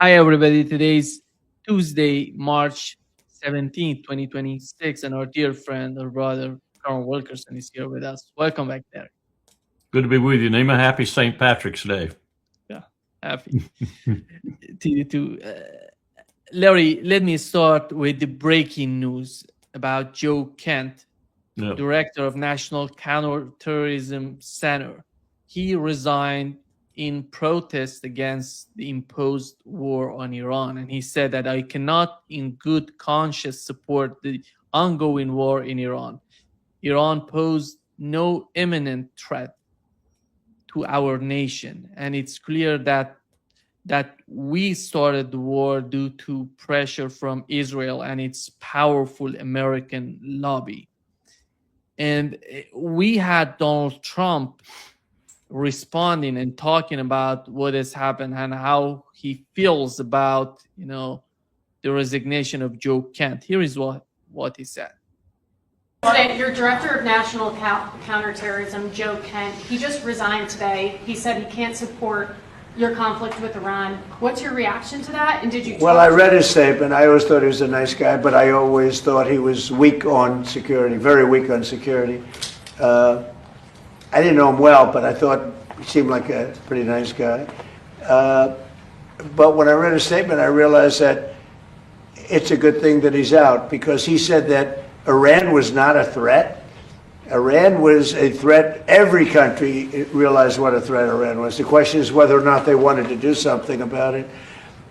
Hi, everybody. Today's Tuesday, March 17th, 2026, and our dear friend, our brother, Colonel Wilkerson, is here with us. Welcome back there. Good to be with you, Nima. Happy St. Patrick's Day. Yeah, happy to you too. Larry, let me start with the breaking news about Joe Kent, Yeah. director of National Counterterrorism Center. He resigned in protest against the imposed war on Iran. And he said that I cannot, in good conscience, support the ongoing war in Iran. Iran posed no imminent threat to our nation. And it's clear that we started the war due to pressure from Israel and its powerful American lobby. And we had Donald Trump responding and talking about what has happened and how he feels about the resignation of Joe Kent. Here is what he said. President, your director of national counterterrorism, Joe Kent, he just resigned today. He said he can't support your conflict with Iran. What's your reaction to that? And did you? Well, I read his statement. I always thought he was a nice guy, but I always thought he was weak on security, very weak on security. I didn't know him well, but I thought he seemed like a pretty nice guy. But when I read his statement, I realized that it's a good thing that he's out, because he said that Iran was not a threat. Iran was a threat. Every country realized what a threat Iran was. The question is whether or not they wanted to do something about it.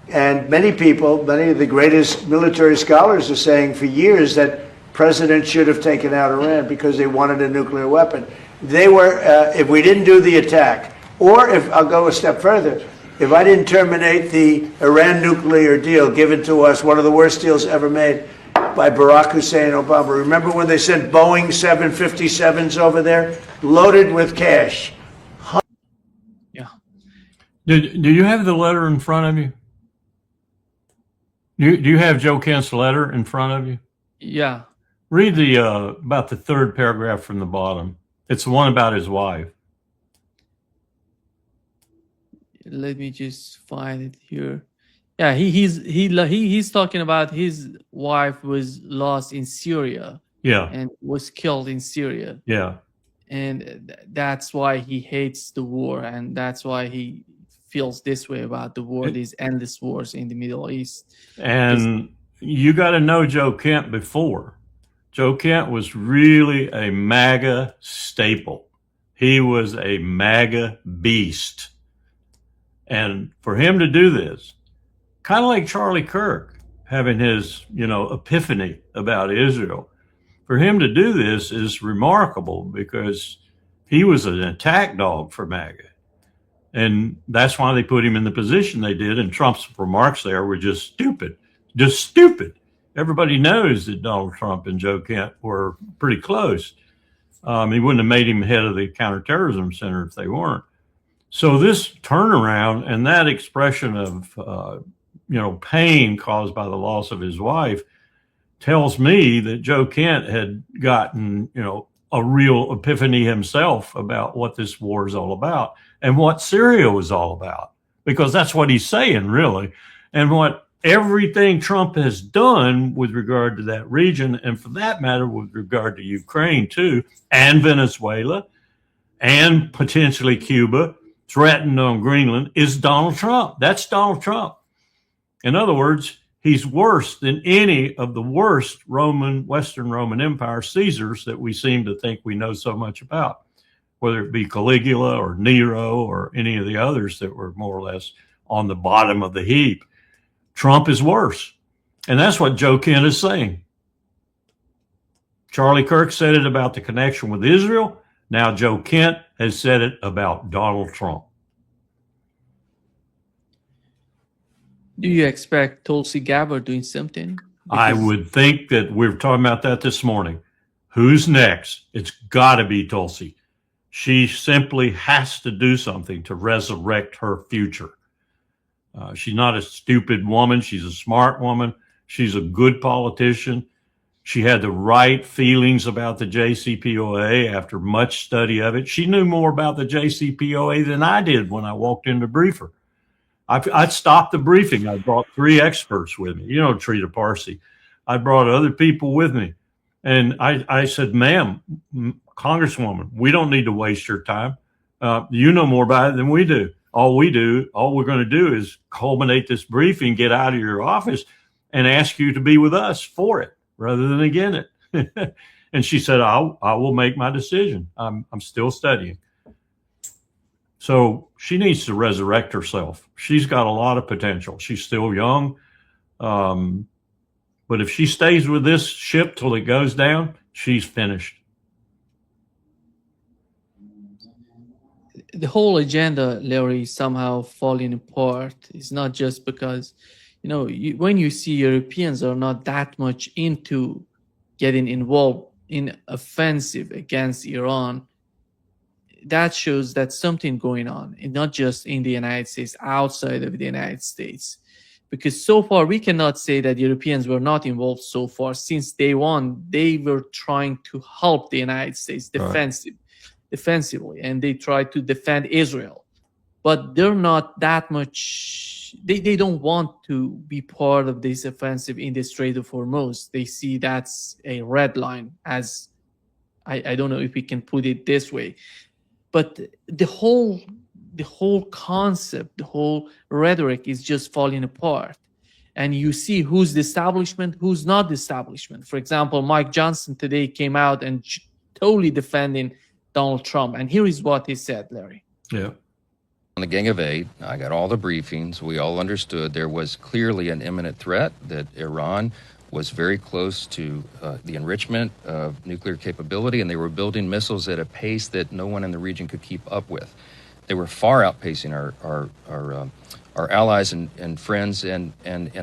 And many people, many of the greatest military scholars are saying for years that presidents should have taken out Iran because they wanted a nuclear weapon. They were, if we didn't do the attack, or if, I'll go a step further, if I didn't terminate the Iran nuclear deal given to us, one of the worst deals ever made by Barack Hussein Obama. Remember when they sent Boeing 757s over there, loaded with cash? Yeah. Do you have the letter in front of you? Do you have Joe Kent's letter in front of you? Yeah. Read the about the third paragraph from the bottom. It's the one about his wife. Let me just find it here. Yeah, he's talking about his wife was lost in Syria. Yeah. And was killed in Syria. Yeah. And that's why he hates the war, and that's why he feels this way about the war, these endless wars in the Middle East. And you got to know Joe Kent before. Joe Kent was really a MAGA staple. He was a MAGA beast. And for him to do this, kind of like Charlie Kirk having his, epiphany about Israel, for him to do this is remarkable because he was an attack dog for MAGA. And that's why they put him in the position they did. And Trump's remarks there were just stupid. Everybody knows that Donald Trump and Joe Kent were pretty close. He wouldn't have made him head of the Counterterrorism Center if they weren't. So this turnaround and that expression of, pain caused by the loss of his wife tells me that Joe Kent had gotten, a real epiphany himself about what this war is all about and what Syria was all about, because that's what he's saying, really. And what everything Trump has done with regard to that region, and for that matter, with regard to Ukraine too, and Venezuela, and potentially Cuba, threatened on Greenland, is Donald Trump. That's Donald Trump. In other words, he's worse than any of the worst Western Roman Empire Caesars that we seem to think we know so much about, whether it be Caligula or Nero or any of the others that were more or less on the bottom of the heap. Trump is worse. And that's what Joe Kent is saying. Charlie Kirk said it about the connection with Israel. Now Joe Kent has said it about Donald Trump. Do you expect Tulsi Gabbard doing something? I would think that we were talking about that this morning. Who's next? It's got to be Tulsi. She simply has to do something to resurrect her future. She's not a stupid woman. She's a smart woman. She's a good politician. She had the right feelings about the JCPOA after much study of it. She knew more about the JCPOA than I did when I walked in to brief her. I stopped the briefing. I brought 3 experts with me. You know, Trita Parsi. I brought other people with me. And I said, ma'am, Congresswoman, we don't need to waste your time. You know more about it than we do. All we're going to do is culminate this briefing, get out of your office, and ask you to be with us for it rather than against it. And she said, I will make my decision. I'm still studying. So she needs to resurrect herself. She's got a lot of potential. She's still young. But if she stays with this ship till it goes down, she's finished. The whole agenda, Larry, is somehow falling apart. It's not just because, when you see Europeans are not that much into getting involved in offensive against Iran, that shows that something going on, and not just in the United States, outside of the United States. Because so far, we cannot say that Europeans were not involved so far. Since day one, they were trying to help the United States defensively, and they tried to defend Israel. But they're not that much, they don't want to be part of this offensive in the Strait of Hormuz. They see that's a red line, as I don't know if we can put it this way. But the whole concept, the whole rhetoric is just falling apart. And you see who's the establishment, who's not the establishment. For example, Mike Johnson today came out and totally defending Donald Trump. And here is what he said, Larry. Yeah. On the Gang of Eight, I got all the briefings. We all understood there was clearly an imminent threat, that Iran was very close to the enrichment of nuclear capability, and they were building missiles at a pace that no one in the region could keep up with. They were far outpacing our allies and friends and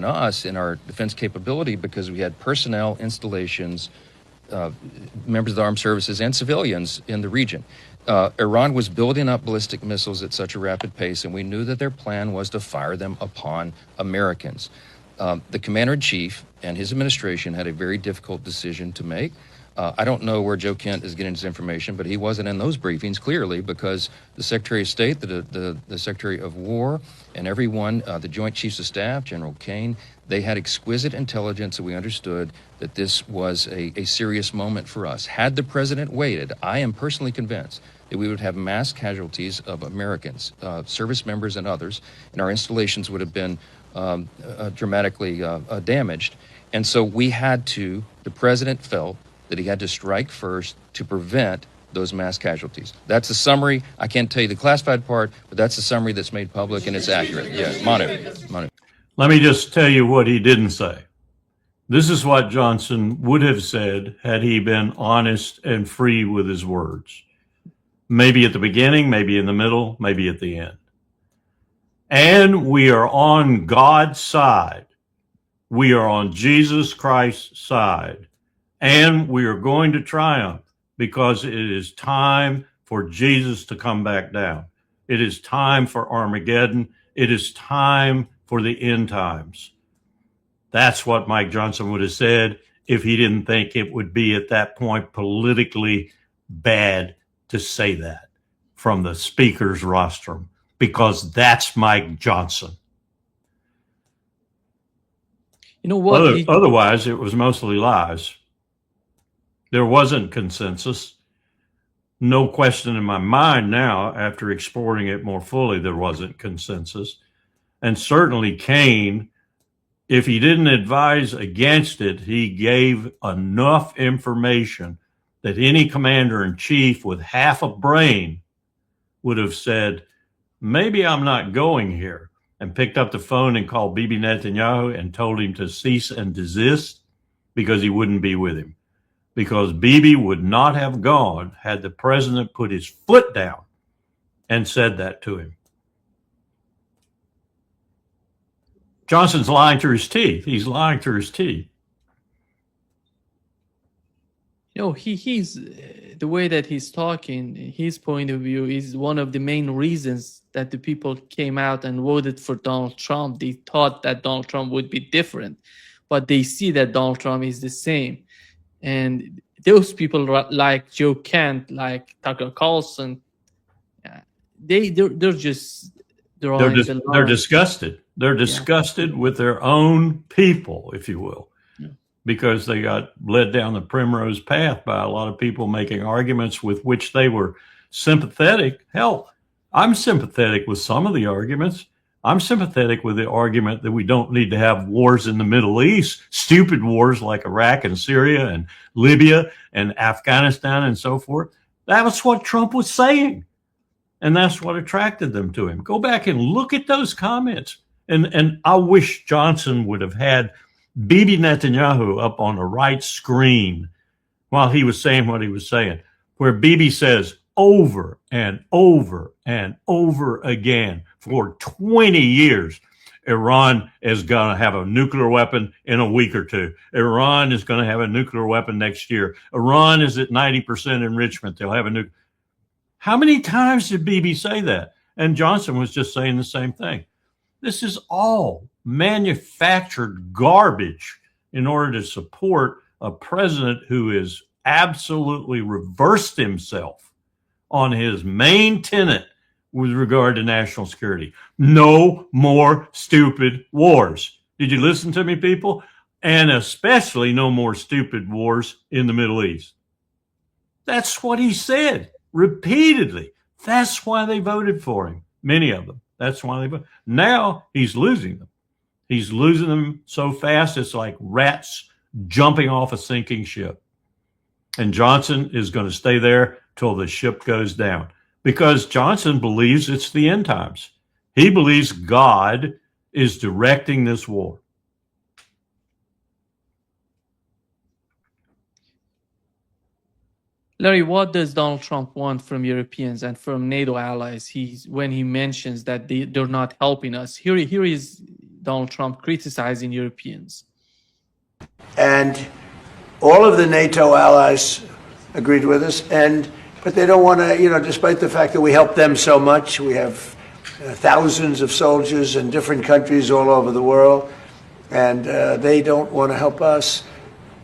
us in our defense capability, because we had personnel, installations, members of the armed services, and civilians in the region. Iran was building up ballistic missiles at such a rapid pace, and we knew that their plan was to fire them upon Americans. The commander-in-chief and his administration had a very difficult decision to make. I don't know where Joe Kent is getting his information, but he wasn't in those briefings, clearly, because the Secretary of State, the Secretary of War, and everyone, the Joint Chiefs of Staff, General Kane, they had exquisite intelligence, and we understood that this was a serious moment for us. Had the president waited, I am personally convinced that we would have mass casualties of Americans, service members and others, and our installations would have been dramatically damaged. And so the president felt that he had to strike first to prevent those mass casualties. That's the summary. I can't tell you the classified part, but that's the summary that's made public, and it's accurate. Yeah, Manu. Let me just tell you what he didn't say. This is what Johnson would have said had he been honest and free with his words. Maybe at the beginning, maybe in the middle, maybe at the end. And we are on God's side. We are on Jesus Christ's side. And we are going to triumph, because it is time for Jesus to come back down. It is time for Armageddon. It is time for the end times. That's what Mike Johnson would have said if he didn't think it would be at that point politically bad to say that from the speaker's rostrum, because that's Mike Johnson. You know what? Otherwise, it was mostly lies. There wasn't consensus. No question in my mind now, after exploring it more fully, there wasn't consensus. And certainly Kane, if he didn't advise against it, he gave enough information that any commander-in-chief with half a brain would have said, maybe I'm not going here, and picked up the phone and called Bibi Netanyahu and told him to cease and desist, because he wouldn't be with him. Because Bibi would not have gone had the president put his foot down and said that to him. Johnson's lying through his teeth. He's lying through his teeth. He's the way that he's talking, his point of view is one of the main reasons that the people came out and voted for Donald Trump. They thought that Donald Trump would be different, but they see that Donald Trump is the same. And those people like Joe Kent, like Tucker Carlson, they're just drawing the They're line. disgusted. They're disgusted with their own people, if you will, because they got led down the primrose path by a lot of people making arguments with which they were sympathetic. Hell, I'm sympathetic with some of the arguments. I'm sympathetic with the argument that we don't need to have wars in the Middle East, stupid wars like Iraq and Syria and Libya and Afghanistan and so forth. That was what Trump was saying. And that's what attracted them to him. Go back and look at those comments. And I wish Johnson would have had Bibi Netanyahu up on the right screen while he was saying what he was saying, where Bibi says over and over and over again for 20 years, Iran is going to have a nuclear weapon in a week or two. Iran is going to have a nuclear weapon next year. Iran is at 90% enrichment. They'll have a nuclear. How many times did Bibi say that? And Johnson was just saying the same thing. This is all manufactured garbage in order to support a president who has absolutely reversed himself on his main tenet with regard to national security. No more stupid wars. Did you listen to me, people? And especially no more stupid wars in the Middle East. That's what he said repeatedly. That's why they voted for him. Many of them. That's why they voted. Now he's losing them. He's losing them so fast, it's like rats jumping off a sinking ship. And Johnson is going to stay there till the ship goes down, because Johnson believes it's the end times. He believes God is directing this war. Larry, what does Donald Trump want from Europeans and from NATO allies? When he mentions that they're not helping us. Here is Donald Trump criticizing Europeans. And all of the NATO allies agreed with us, but they don't want to, despite the fact that we help them so much. We have thousands of soldiers in different countries all over the world, and they don't want to help us,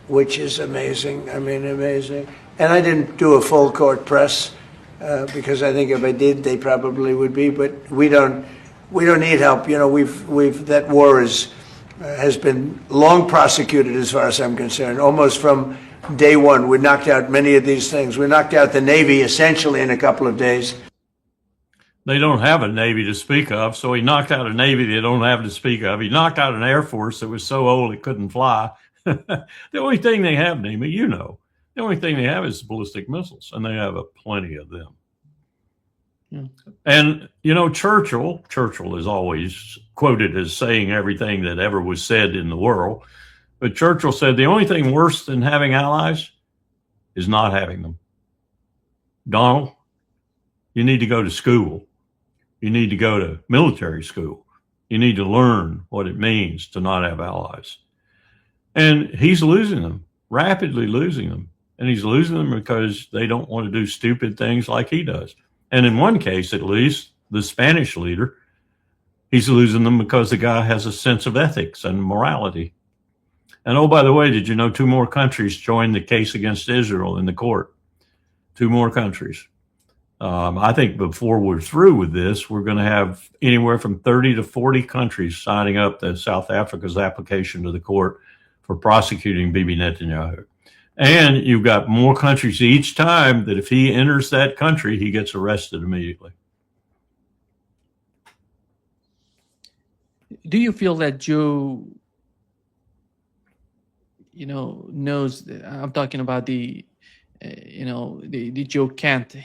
which is amazing. I mean, amazing. And I didn't do a full court press because I think if I did, they probably would be. But we don't need help. That war has been long prosecuted, as far as I'm concerned, almost from day one. We knocked out many of these things. We knocked out the Navy essentially in a couple of days. They don't have a Navy to speak of, so he knocked out a Navy they don't have to speak of. He knocked out an Air Force that was so old it couldn't fly. The only thing they have, Nima, the only thing they have is ballistic missiles, and they have plenty of them. Yeah. And, Churchill is always quoted as saying everything that ever was said in the world. But Churchill said the only thing worse than having allies is not having them. Donald, you need to go to school. You need to go to military school. You need to learn what it means to not have allies. And he's losing them, rapidly losing them. And he's losing them because they don't want to do stupid things like he does. And in one case, at least, the Spanish leader, he's losing them because the guy has a sense of ethics and morality. And oh, by the way, did you know 2 more countries joined the case against Israel in the court? 2 more countries. I think before we're through with this, we're going to have anywhere from 30 to 40 countries signing up to South Africa's application to the court for prosecuting Bibi Netanyahu. And you've got more countries each time that if he enters that country, he gets arrested immediately. Do you feel that Joe, knows that, I'm talking about the Joe Kent.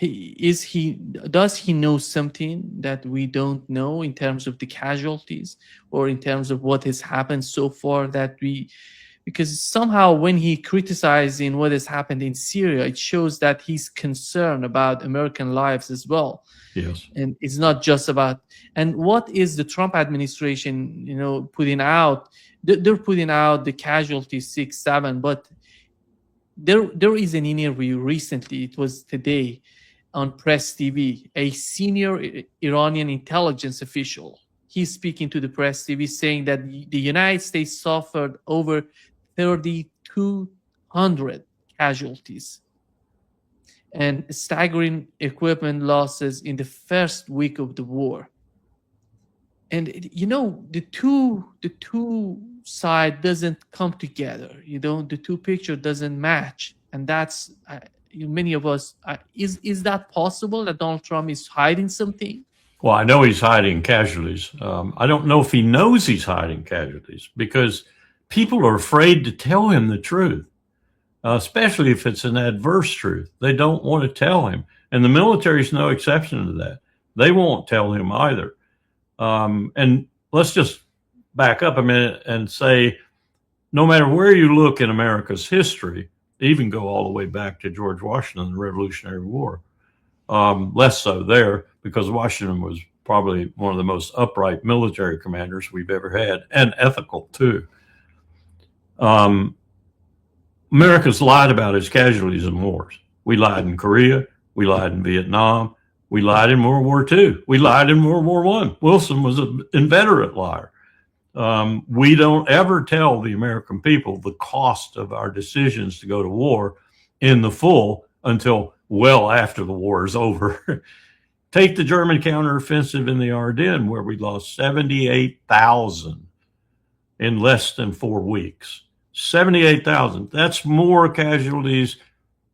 Does he know something that we don't know in terms of the casualties or in terms of what has happened so far because somehow when he criticizing what has happened in Syria, it shows that he's concerned about American lives as well. Yes. And it's not just about, and what is the Trump administration, putting out? They're putting out the casualties 6, 7, but there is an interview recently, it was today on Press TV, a senior Iranian intelligence official. He's speaking to the Press TV saying that the United States suffered over 3,200 casualties and staggering equipment losses in the first week of the war. And the two side doesn't come together. The two picture doesn't match, and that's many of us. Is that possible that Donald Trump is hiding something? Well, I know he's hiding casualties. I don't know if he knows he's hiding casualties because people are afraid to tell him the truth, especially if it's an adverse truth. They don't want to tell him. And the military is no exception to that. They won't tell him either. And let's just back up a minute and say, no matter where you look in America's history, even go all the way back to George Washington and the Revolutionary War, less so there because Washington was probably one of the most upright military commanders we've ever had, and ethical too. America's lied about its casualties in wars. We lied in Korea. We lied in Vietnam. We lied in World War II. We lied in World War I. Wilson was an inveterate liar. We don't ever tell the American people the cost of our decisions to go to war in the full until well after the war is over. Take the German counteroffensive in the Ardennes, where we lost 78,000 in less than 4 weeks. 78,000. That's more casualties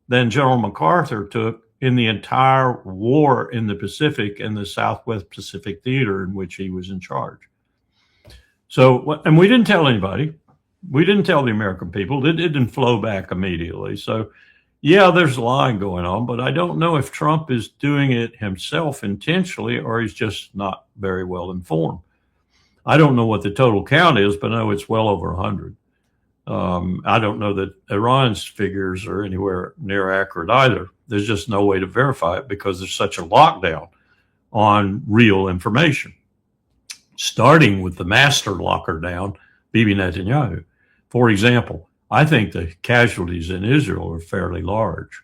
than General MacArthur took in the entire war in the Pacific and the Southwest Pacific Theater in which he was in charge. So, and we didn't tell anybody. We didn't tell the American people. It didn't flow back immediately. So, yeah, there's lying going on, but I don't know if Trump is doing it himself intentionally or he's just not very well informed. I don't know what the total count is, but I know it's well over 100. I don't know that Iran's figures are anywhere near accurate either. There's just no way to verify it because there's such a lockdown on real information, starting with the master locker down, Bibi Netanyahu. For example, I think the casualties in Israel are fairly large,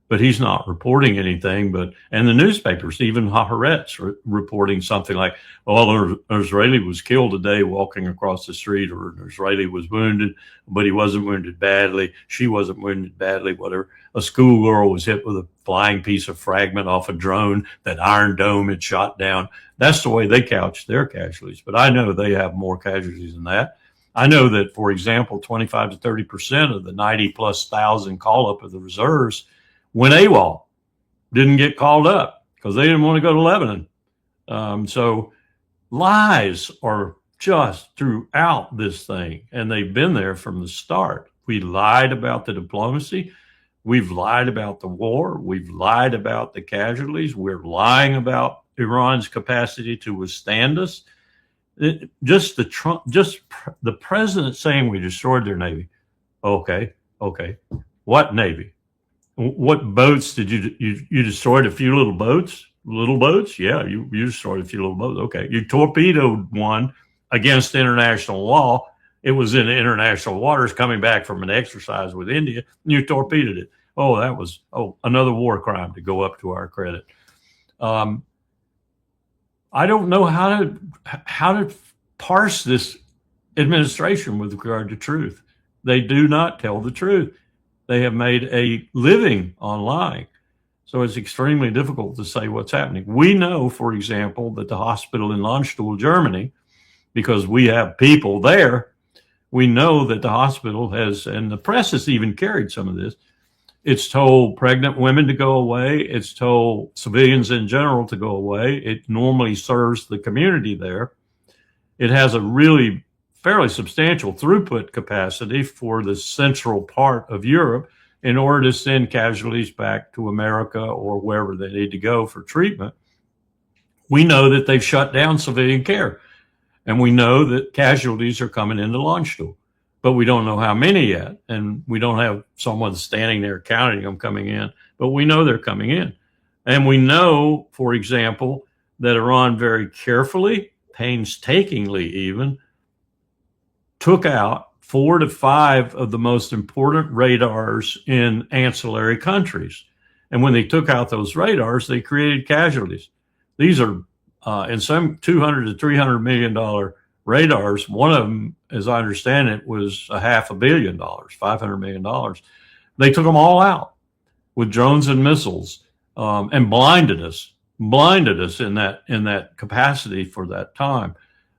but he's not reporting anything. And the newspapers, even Haaretz, reporting something like, an Israeli was killed today walking across the street, or an Israeli was wounded, but he wasn't wounded badly. She wasn't wounded badly, whatever. A schoolgirl was hit with a flying piece of fragment off a drone that Iron Dome had shot down. That's the way they couch their casualties. But I know they have more casualties than that. I know that, for example, 25 to 30% of the 90+ thousand call up of the reserves went AWOL, didn't get called up because they didn't want to go to Lebanon. So lies are just throughout this thing, and they've been there from the start. We lied about the diplomacy. We've lied about the war. We've lied about the casualties. We're lying about Iran's capacity to withstand us. Just the president saying we destroyed their Navy. Okay. What Navy? What boats did you destroyed a few little boats? Little boats? Yeah, you destroyed a few little boats. Okay. You torpedoed one against international law. It was in international waters coming back from an exercise with India, and you torpedoed it. Oh, that was another war crime to go up to our credit. I don't know how to parse this administration with regard to truth. They do not tell the truth. They have made a living on lying. So it's extremely difficult to say what's happening. We know, for example, that the hospital in Landstuhl, Germany, because we have people there, we know that the hospital has, and the press has even carried some of this, it's told pregnant women to go away. It's told civilians in general to go away. It normally serves the community there. It has a really fairly substantial throughput capacity for the central part of Europe in order to send casualties back to America or wherever they need to go for treatment. We know that they've shut down civilian care, and we know that casualties are coming into Landstuhl, but we don't know how many yet, and we don't have someone standing there counting them coming in, but we know they're coming in. And we know, for example, that Iran very carefully, painstakingly even, took out 4 to 5 of the most important radars in ancillary countries. And when they took out those radars, they created casualties. These are in some $200 to $300 million radars. One of them, as I understand it, was $500 million, $500 million. They took them all out with drones and missiles, and blinded us in that capacity for that time.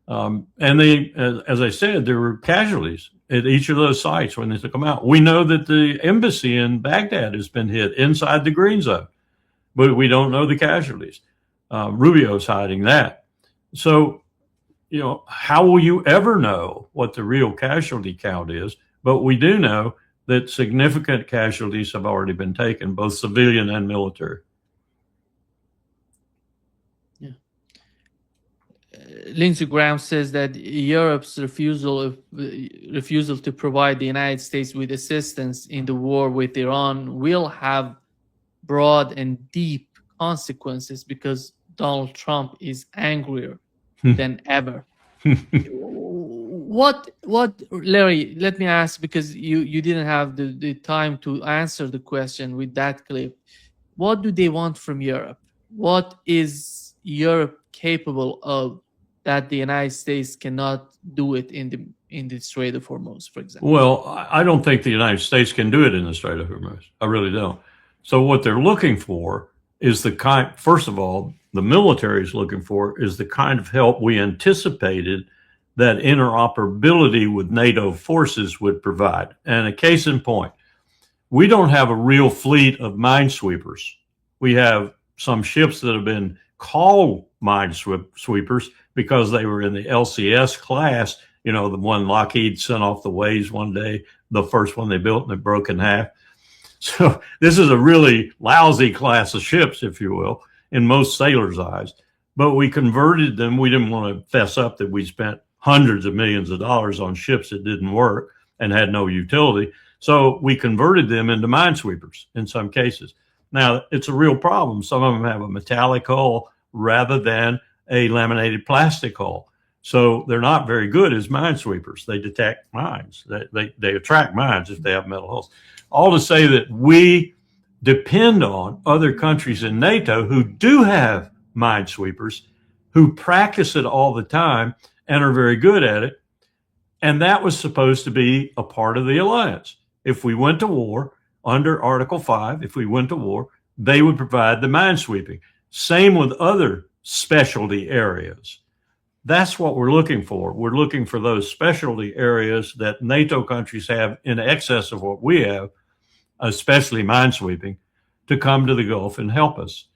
And they, as I said, there were casualties at each of those sites when they took them out. We know that the embassy in Baghdad has been hit inside the green zone, but we don't know the casualties. Rubio's hiding that. So, how will you ever know what the real casualty count is? But we do know that significant casualties have already been taken, both civilian and military. Lindsey Graham says that Europe's refusal to provide the United States with assistance in the war with Iran will have broad and deep consequences because Donald Trump is angrier than ever. What, Larry, let me ask, because you didn't have the time to answer the question with that clip. What do they want from Europe? What is Europe capable of that the United States cannot do it in the Strait of Hormuz, for example? Well, I don't think the United States can do it in the Strait of Hormuz. I really don't. So what they're looking for is first of all, the military is looking for is the kind of help we anticipated that interoperability with NATO forces would provide. And a case in point, we don't have a real fleet of minesweepers. We have some ships that have been called minesweepers because they were in the LCS class, the one Lockheed sent off the waves one day, the first one they built and it broke in half. So this is a really lousy class of ships, if you will, in most sailors' eyes. But we converted them. We didn't want to fess up that we spent hundreds of millions of dollars on ships that didn't work and had no utility. So we converted them into minesweepers in some cases. Now, it's a real problem. Some of them have a metallic hull rather than a laminated plastic hull. So they're not very good as minesweepers. They detect mines. They attract mines if they have metal hulls. All to say that we depend on other countries in NATO who do have minesweepers, who practice it all the time and are very good at it. And that was supposed to be a part of the alliance. If we went to war under Article 5, if we went to war, they would provide the minesweeping. Same with other specialty areas. That's what we're looking for. We're looking for those specialty areas that NATO countries have in excess of what we have, especially minesweeping, to come to the Gulf and help us.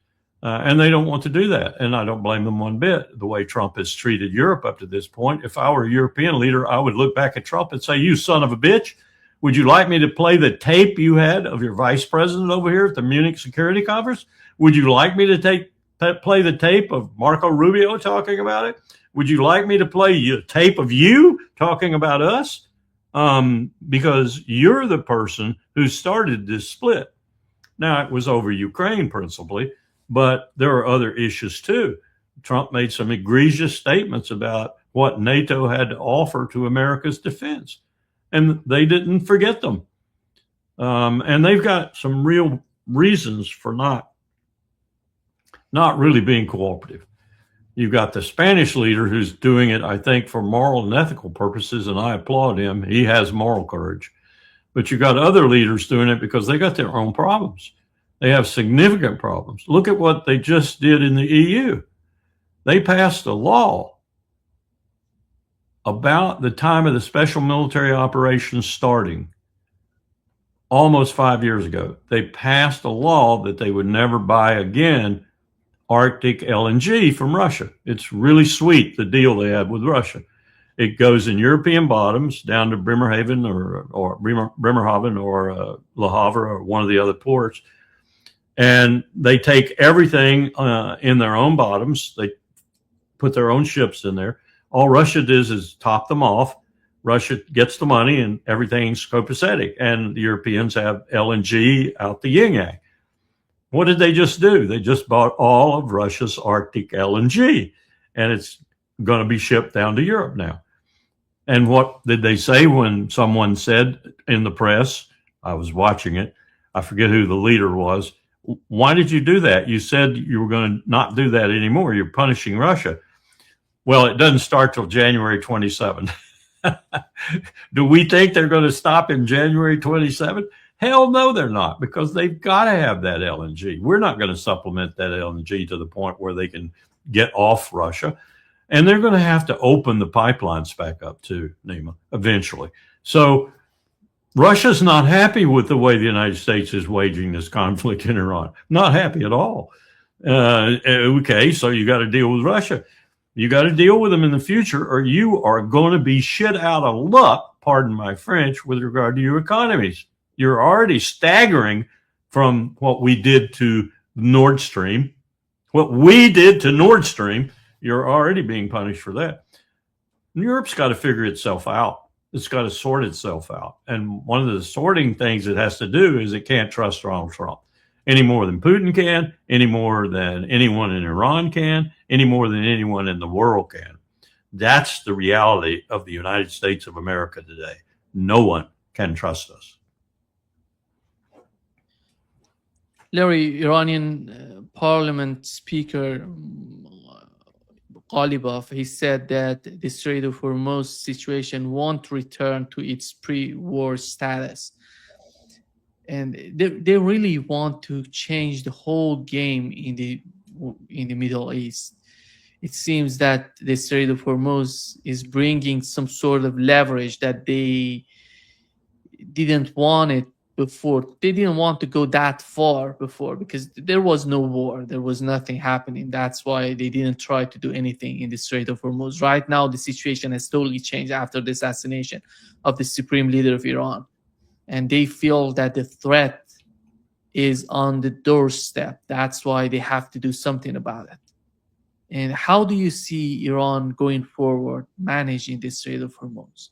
And they don't want to do that. And I don't blame them one bit, the way Trump has treated Europe up to this point. If I were a European leader, I would look back at Trump and say, you son of a bitch, would you like me to play the tape you had of your vice president over here at the Munich Security Conference? Would you like me to play the tape of Marco Rubio talking about it? Would you like me to play a tape of you talking about us? Because you're the person who started this split. Now, it was over Ukraine principally, but there are other issues too. Trump made some egregious statements about what NATO had to offer to America's defense, and they didn't forget them. And they've got some real reasons for not really being cooperative. You've got the Spanish leader who's doing it, I think, for moral and ethical purposes, and I applaud him. He has moral courage. But you've got other leaders doing it because they got their own problems. They have significant problems. Look at what they just did in the EU. They passed a law about the time of the special military operations starting almost 5 years ago. They passed a law that they would never buy again Arctic LNG from Russia. It's really sweet, the deal they had with Russia. It goes in European bottoms down to Bremerhaven or Le Havre or one of the other ports. And they take everything in their own bottoms. They put their own ships in there. All Russia does is top them off. Russia gets the money and everything's copacetic. And the Europeans have LNG out the yin-yang. What did they just do? They just bought all of Russia's Arctic LNG, and it's going to be shipped down to Europe now. And what did they say when someone said in the press, I was watching it, I forget who the leader was, why did you do that? You said you were going to not do that anymore. You're punishing Russia. Well, it doesn't start till January 27. Do we think they're going to stop in January 27? Hell no, they're not, because they've got to have that LNG. We're not going to supplement that LNG to the point where they can get off Russia. And they're going to have to open the pipelines back up too, Nima, eventually. So Russia's not happy with the way the United States is waging this conflict in Iran. Not happy at all. Okay, so you got to deal with Russia. You got to deal with them in the future, or you are going to be shit out of luck, pardon my French, with regard to your economies. You're already staggering from what we did to Nord Stream. What we did to Nord Stream, you're already being punished for that. Europe's got to figure itself out. It's got to sort itself out. And one of the sorting things it has to do is it can't trust Donald Trump any more than Putin can, any more than anyone in Iran can, any more than anyone in the world can. That's the reality of the United States of America today. No one can trust us. Larry, Iranian parliament speaker Ghalibaf, he said that the Strait of Hormuz situation won't return to its pre-war status. And they really want to change the whole game in the Middle East. It seems that the Strait of Hormuz is bringing some sort of leverage that they didn't want it before. They didn't want to go that far before because there was no war. There was nothing happening. That's why they didn't try to do anything in the Strait of Hormuz. Right now, the situation has totally changed after the assassination of the supreme leader of Iran. And they feel that the threat is on the doorstep. That's why they have to do something about it. And how do you see Iran going forward managing the Strait of Hormuz?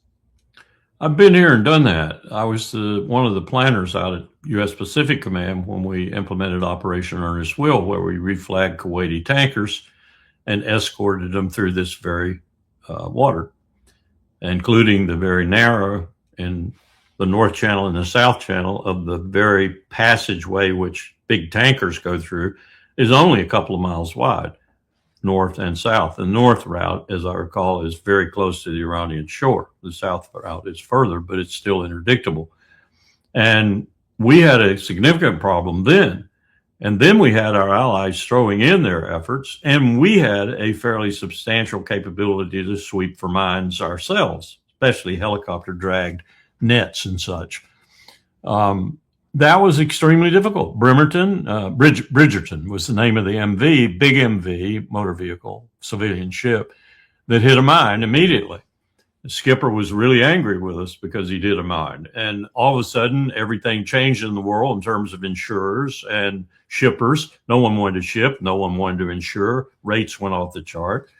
I've been here and done that. I was one of the planners out at U.S. Pacific Command when we implemented Operation Earnest Will, where we reflagged Kuwaiti tankers and escorted them through this very water, including the very narrow and the North Channel and the South Channel of the very passageway which big tankers go through is only a couple of miles wide, north and south. The north route, as I recall, is very close to the Iranian shore. The south route is further, but it's still interdictable. And we had a significant problem then. And then we had our allies throwing in their efforts, and we had a fairly substantial capability to sweep for mines ourselves, especially helicopter-dragged nets and such. That was extremely difficult. Bridgerton was the name of the MV, big MV, motor vehicle, civilian ship, that hit a mine immediately. The skipper was really angry with us because he did a mine. And all of a sudden, everything changed in the world in terms of insurers and shippers. No one wanted to ship. No one wanted to insure. Rates went off the chart.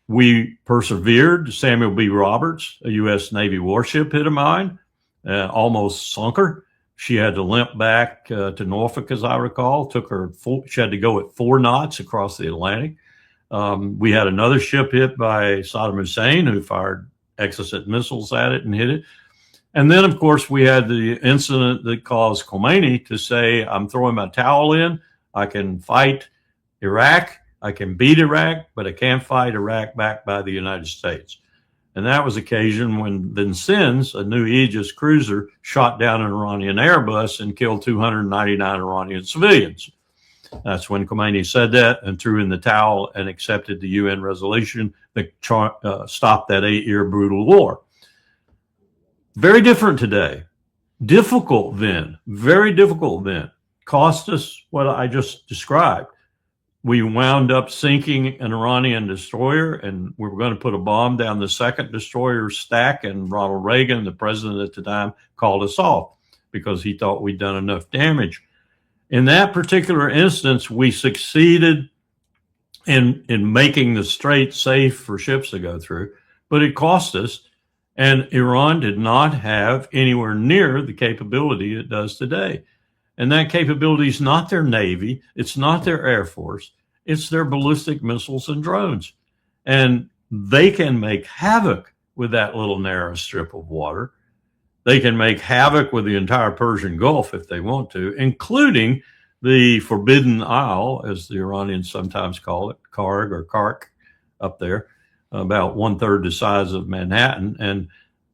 We persevered. Samuel B. Roberts, a U.S. Navy warship, hit a mine, almost sunk her. She had to limp back to Norfolk, as I recall. She had to go at 4 knots across the Atlantic. We had another ship hit by Saddam Hussein, who fired Exocet missiles at it and hit it. And then, of course, we had the incident that caused Khomeini to say, I'm throwing my towel in. I can fight Iraq. I can beat Iraq, but I can't fight Iraq backed by the United States. And that was occasion when Vincennes, a new Aegis cruiser, shot down an Iranian Airbus and killed 299 Iranian civilians. That's when Khomeini said that and threw in the towel and accepted the UN resolution that stopped that 8-year brutal war. Very different today. Difficult then, very difficult then. Cost us what I just described. We wound up sinking an Iranian destroyer, and we were going to put a bomb down the second destroyer stack, and Ronald Reagan, the president at the time, called us off because he thought we'd done enough damage. In that particular instance, we succeeded in making the strait safe for ships to go through, but it cost us, and Iran did not have anywhere near the capability it does today. And that capability is not their Navy. It's not their Air Force. It's their ballistic missiles and drones. And they can make havoc with that little narrow strip of water. They can make havoc with the entire Persian Gulf if they want to, including the Forbidden Isle, as the Iranians sometimes call it, Karg or Kark up there, about 1/3 the size of Manhattan. And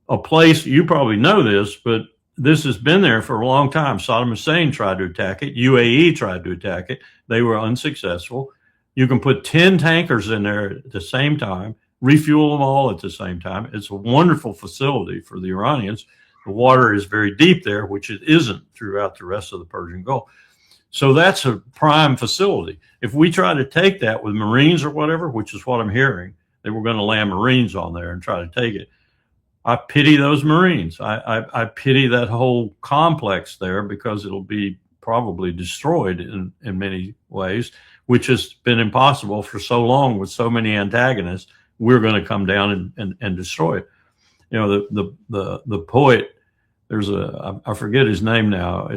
a place, you probably know this, but this has been there for a long time. Saddam Hussein tried to attack it. UAE tried to attack it. They were unsuccessful. You can put 10 tankers in there at the same time, refuel them all at the same time. It's a wonderful facility for the Iranians. The water is very deep there, which it isn't throughout the rest of the Persian Gulf. So that's a prime facility. If we try to take that with Marines or whatever, which is what I'm hearing, they were going to land Marines on there and try to take it. I pity those Marines. I pity that whole complex there, because it'll be probably destroyed in many ways, which has been impossible for so long with so many antagonists. We're going to come down and destroy it. You know, the poet, I forget his name now.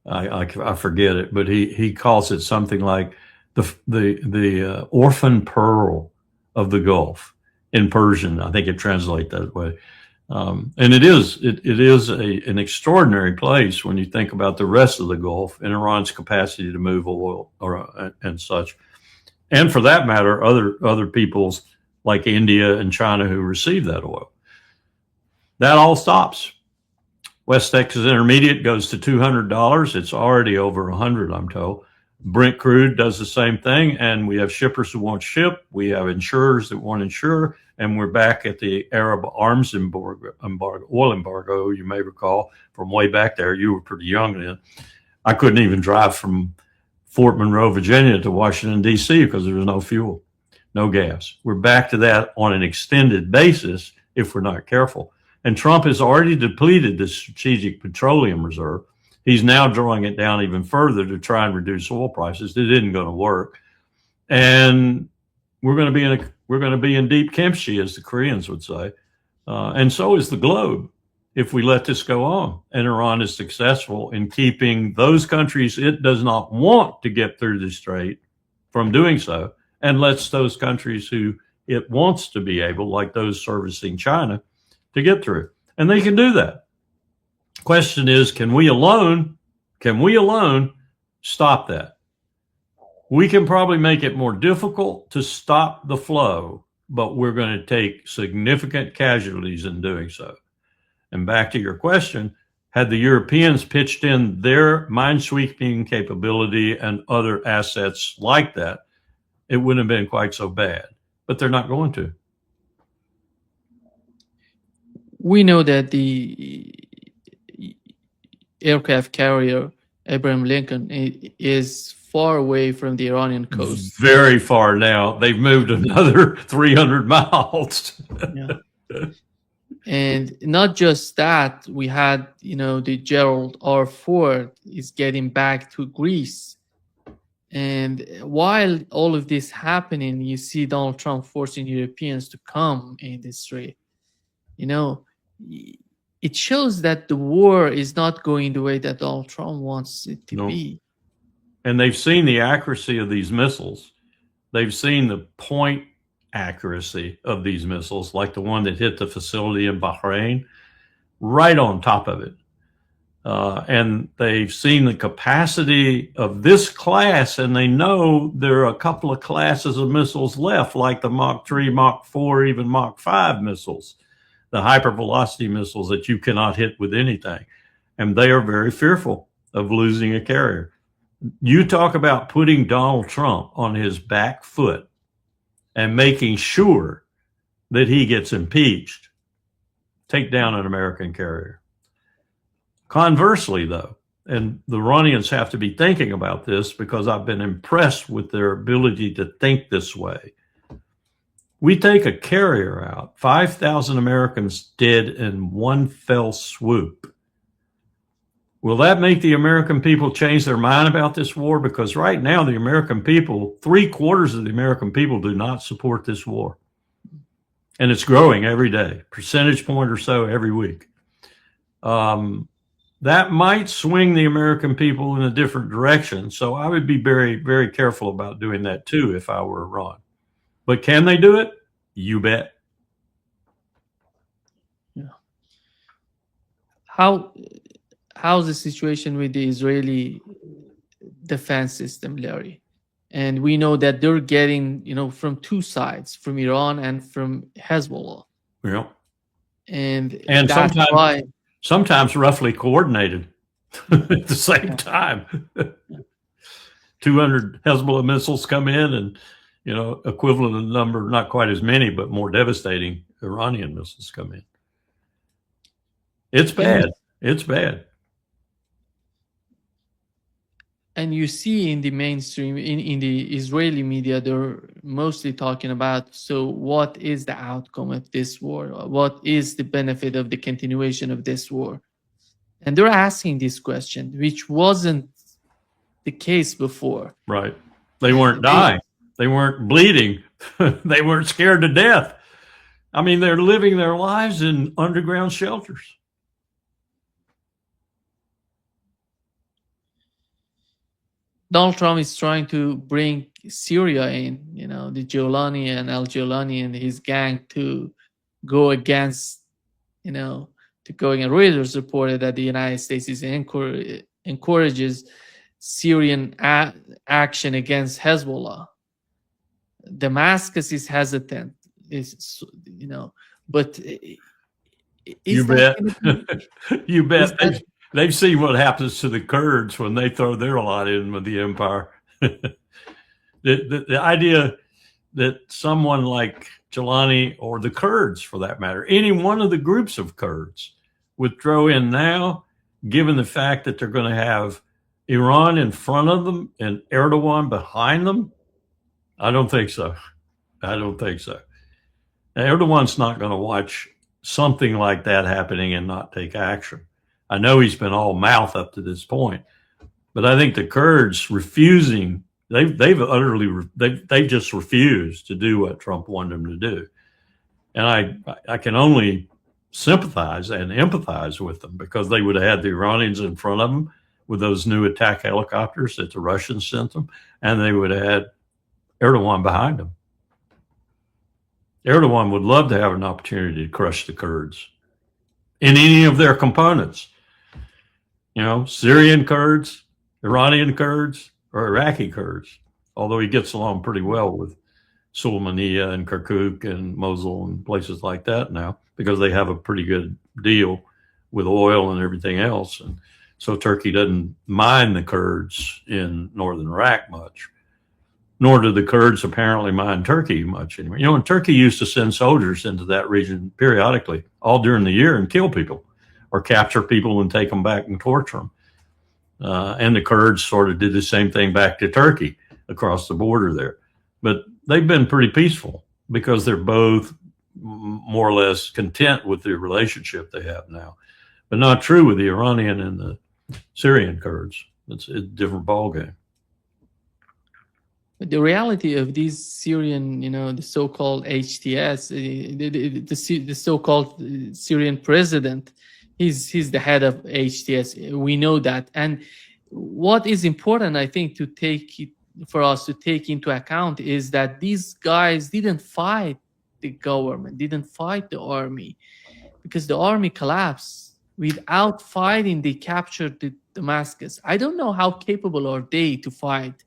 I forget it, but he calls it something like the orphan pearl of the Gulf in Persian. I think it translates that way. And it is an extraordinary place when you think about the rest of the Gulf and Iran's capacity to move oil and such. And for that matter, other peoples like India and China who receive that oil. That all stops. West Texas Intermediate goes to $200. It's already over $100, I'm told. Brent crude does the same thing, and we have shippers who want ship. We have insurers that want insure, and we're back at the Arab arms oil embargo. You may recall from way back there. You were pretty young then. I couldn't even drive from Fort Monroe, Virginia to Washington, D.C. because there was no fuel, no gas. We're back to that on an extended basis if we're not careful. And Trump has already depleted the strategic petroleum reserve. He's now drawing it down even further to try and reduce oil prices. It isn't going to work, and we're going to be in deep kimchi, as the Koreans would say, and so is the globe if we let this go on. And Iran is successful in keeping those countries it does not want to get through the strait from doing so, and lets those countries who it wants to be able, like those servicing China, to get through. And they can do that. Question is, can we alone stop that? We can probably make it more difficult to stop the flow, but we're going to take significant casualties in doing so. And back to your question, had the Europeans pitched in their minesweeping capability and other assets like that, it wouldn't have been quite so bad. But they're not going to. We know that the aircraft carrier Abraham Lincoln is far away from the Iranian coast. Very far now. They've moved another 300 miles. Yeah. And not just that, we had, the Gerald R. Ford is getting back to Greece. And while all of this happening, you see Donald Trump forcing Europeans to come in this strait. It shows that the war is not going the way that Donald Trump wants it to be. And they've seen the accuracy of these missiles. They've seen the point accuracy of these missiles, like the one that hit the facility in Bahrain, right on top of it. And they've seen the capacity of this class, and they know there are a couple of classes of missiles left, like the Mach 3, Mach 4, even Mach 5 missiles, the hypervelocity missiles that you cannot hit with anything. And they are very fearful of losing a carrier. You talk about putting Donald Trump on his back foot and making sure that he gets impeached. Take down an American carrier. Conversely, though, and the Iranians have to be thinking about this because I've been impressed with their ability to think this way. We take a carrier out, 5,000 Americans dead in one fell swoop. Will that make the American people change their mind about this war? Because right now, the American people, 3/4 of the American people do not support this war. And it's growing every day, percentage point or so every week. That might swing the American people in a different direction. So I would be very, very careful about doing that too if I were Iran. But can they do it? You bet. Yeah. How's the situation with the Israeli defense system, Larry? And we know that they're getting, from two sides, from Iran and from Hezbollah. Yeah. And that's sometimes roughly coordinated at the same time. 200 Hezbollah missiles come in, and equivalent number, not quite as many, but more devastating Iranian missiles come in. It's bad. It's bad. And you see in the mainstream, in the Israeli media, they're mostly talking about, so what is the outcome of this war? What is the benefit of the continuation of this war? And they're asking this question, which wasn't the case before. Right. They weren't dying. They weren't bleeding. They weren't scared to death. I mean, they're living their lives in underground shelters. Donald Trump is trying to bring Syria in, the Jolani and al-Jolani and his gang to go against, to go against. Reuters reported that the United States encourages Syrian action against Hezbollah. Damascus is hesitant, but you bet. You bet. They've seen what happens to the Kurds when they throw their lot in with the empire. The idea that someone like Jolani, or the Kurds for that matter, any one of the groups of Kurds, would throw in now, given the fact that they're going to have Iran in front of them and Erdogan behind them, I don't think so. I don't think so. Now, Erdogan's not going to watch something like that happening and not take action. I know he's been all mouth up to this point, but I think the Kurds refusing, they've just refused to do what Trump wanted them to do. And I can only sympathize and empathize with them, because they would have had the Iranians in front of them with those new attack helicopters that the Russians sent them, and they would have had Erdogan behind them. Erdogan would love to have an opportunity to crush the Kurds in any of their components. Syrian Kurds, Iranian Kurds, or Iraqi Kurds, although he gets along pretty well with Suleimania and Kirkuk and Mosul and places like that now, because they have a pretty good deal with oil and everything else. And so Turkey doesn't mind the Kurds in northern Iraq much, nor do the Kurds apparently mind Turkey much anymore. And Turkey used to send soldiers into that region periodically, all during the year, and kill people or capture people and take them back and torture them. And the Kurds sort of did the same thing back to Turkey across the border there. But they've been pretty peaceful because they're both more or less content with the relationship they have now. But not true with the Iranian and the Syrian Kurds. It's a different ballgame. The reality of these Syrian, the so-called HTS, the so-called Syrian president, he's the head of HTS. We know that. And what is important, I think, for us to take into account is that these guys didn't fight the government, didn't fight the army, because the army collapsed. Without fighting, they captured Damascus. I don't know how capable are they to fight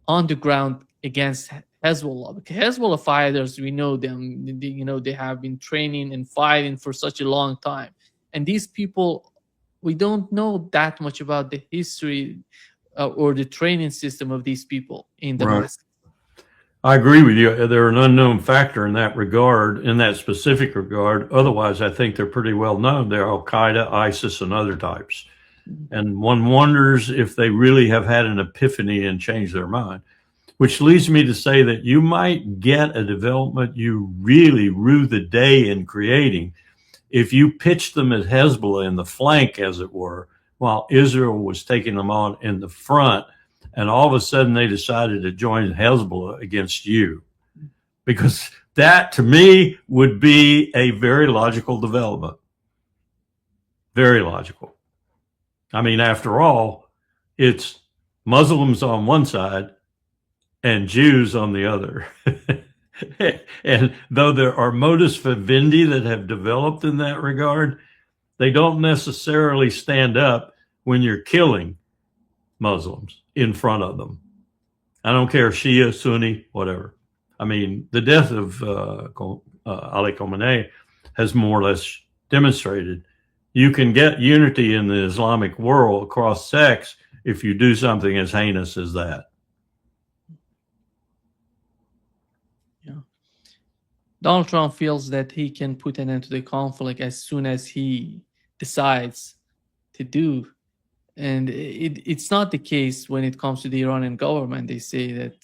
on the ground against Hezbollah, because Hezbollah fighters, we know them, they have been training and fighting for such a long time. And these people, we don't know that much about the history or the training system of these people in Damascus. Right. I agree with you. They're an unknown factor in that regard, in that specific regard. Otherwise, I think they're pretty well known. They're Al-Qaeda, ISIS, and other types. And one wonders if they really have had an epiphany and changed their mind, which leads me to say that you might get a development you really rue the day in creating if you pitched them as Hezbollah in the flank, as it were, while Israel was taking them on in the front, and all of a sudden they decided to join Hezbollah against you. Because that, to me, would be a very logical development. Very logical. I mean, after all, it's Muslims on one side and Jews on the other. And though there are modus vivendi that have developed in that regard, they don't necessarily stand up when you're killing Muslims in front of them. I don't care, Shia, Sunni, whatever. I mean, the death of Ali Khamenei has more or less demonstrated you can get unity in the Islamic world across sects if you do something as heinous as that. Donald Trump feels that he can put an end to the conflict as soon as he decides to do. And it's not the case when it comes to the Iranian government. They say that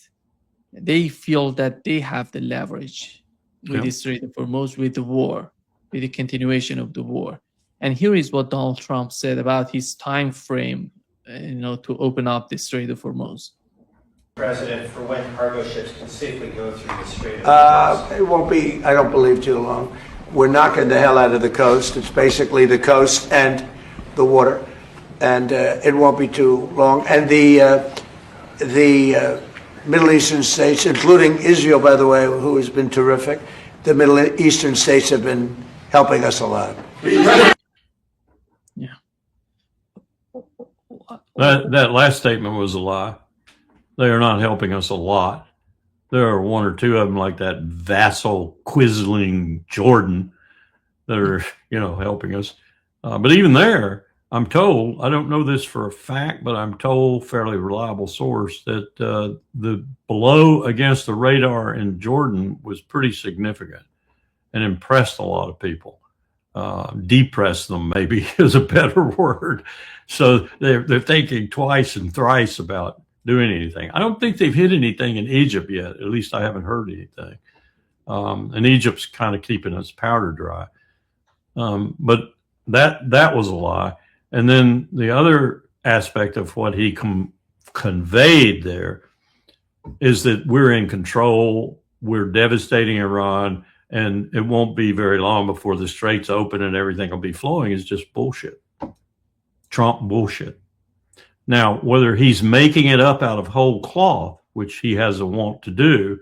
they feel that they have the leverage with the Strait of Hormuz, with the war, with the continuation of the war. And here is what Donald Trump said about his time frame, to open up the Strait of Hormuz. President, for when cargo ships can safely go through the Strait of Hormuz? It won't be, I don't believe, too long. We're knocking the hell out of the coast. It's basically the coast and the water, and it won't be too long. And the Middle Eastern states, including Israel, by the way, who has been terrific, the Middle Eastern states have been helping us a lot. Yeah. That last statement was a lie. They are not helping us a lot. There are one or two of them, like that vassal quisling Jordan, that are, helping us. But even there, I'm told, I don't know this for a fact, but I'm told, fairly reliable source, that the blow against the radar in Jordan was pretty significant and impressed a lot of people. Depressed them, maybe, is a better word. So they're thinking twice and thrice about doing anything. I don't think they've hit anything in Egypt yet. At least I haven't heard anything. And Egypt's kind of keeping its powder dry. But that was a lie. And then the other aspect of what he conveyed there is that we're in control, we're devastating Iran, and it won't be very long before the straits open and everything will be flowing. Is just bullshit. Trump bullshit. Now, whether he's making it up out of whole cloth, which he has a want to do,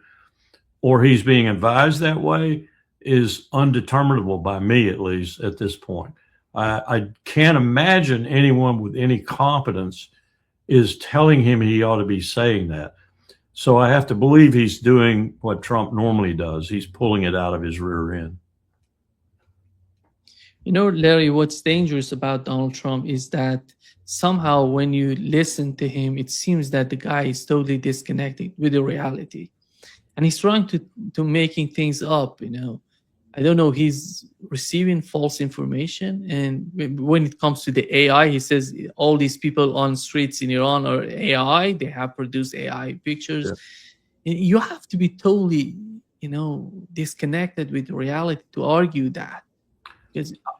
or he's being advised that way, is undeterminable by me, at least at this point. I can't imagine anyone with any competence is telling him he ought to be saying that. So I have to believe he's doing what Trump normally does. He's pulling it out of his rear end. Larry, what's dangerous about Donald Trump is that somehow when you listen to him, it seems that the guy is totally disconnected with the reality. And he's trying to making things up, I don't know, he's receiving false information. And when it comes to the AI, he says all these people on streets in Iran are AI. They have produced AI pictures. Yeah. You have to be totally, disconnected with reality to argue that.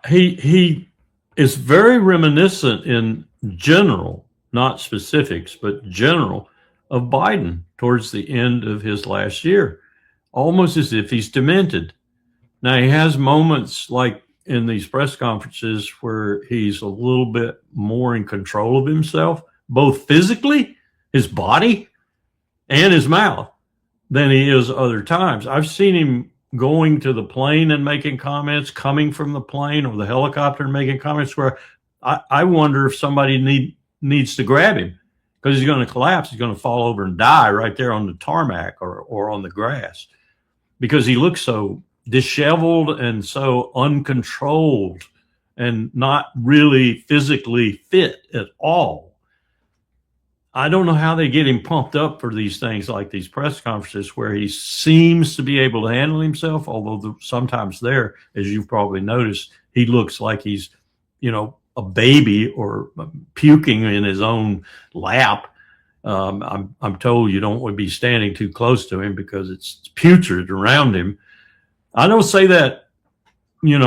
He is very reminiscent in general, not specifics, but general, of Biden towards the end of his last year, almost as if he's demented. Now, he has moments like in these press conferences where he's a little bit more in control of himself, both physically, his body, and his mouth, than he is other times. I've seen him going to the plane and making comments, coming from the plane or the helicopter and making comments where I wonder if somebody needs to grab him, because he's going to collapse. He's going to fall over and die right there on the tarmac or on the grass, because he looks so disheveled and so uncontrolled and not really physically fit at all. I don't know how they get him pumped up for these things like these press conferences where he seems to be able to handle himself, although sometimes there, as you've probably noticed, he looks like he's, a baby or puking in his own lap. I'm told you don't want to be standing too close to him because it's putrid around him. I don't say that, in